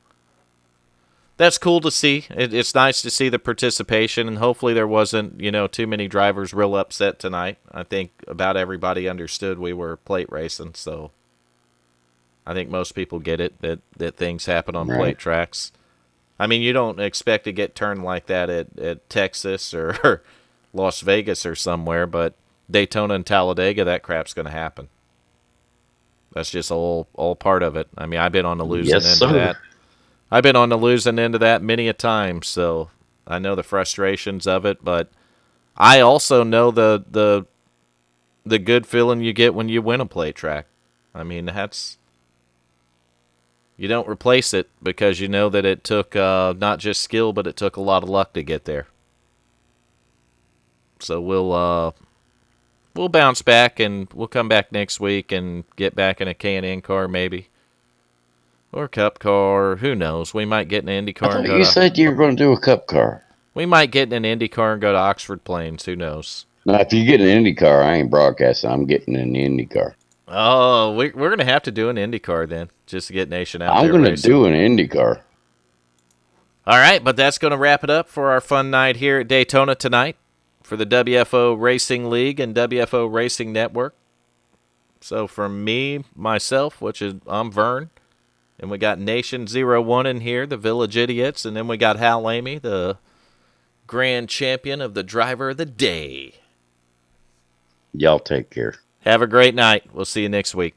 that's cool to see. It's nice to see the participation, and hopefully there wasn't, too many drivers real upset tonight. I think about everybody understood we were plate racing, so I think most people get it, that things happen on plate tracks. I mean, you don't expect to get turned like that at Texas or Las Vegas or somewhere, but Daytona and Talladega, that crap's going to happen. That's just all part of it. I mean, I've been on the losing end of that. I've been on the losing end of that many a time, so I know the frustrations of it, but I also know the good feeling you get when you win a plate track. I mean, you don't replace it because you know that it took not just skill, but it took a lot of luck to get there. So we'll bounce back, and we'll come back next week and get back in a K&N car maybe, or a Cup car. Or who knows? We might get in an Indy car. I thought you said you were going to do a Cup car. We might get in an Indy car and go to Oxford Plains. Who knows? Now, if you get an Indy car, I ain't broadcasting. I'm getting in the Indy car. Oh, we're going to have to do an Indy car then, just to get Nation out there. I'm going to do an Indy car. All right, but that's going to wrap it up for our fun night here at Daytona tonight for the WFO Racing League and WFO Racing Network. So from me, myself, I'm Vern, and we got Nation 01 in here, the Village Idiots, and then we got Hal Lamy, the grand champion of the driver of the day. Y'all take care. Have a great night. We'll see you next week.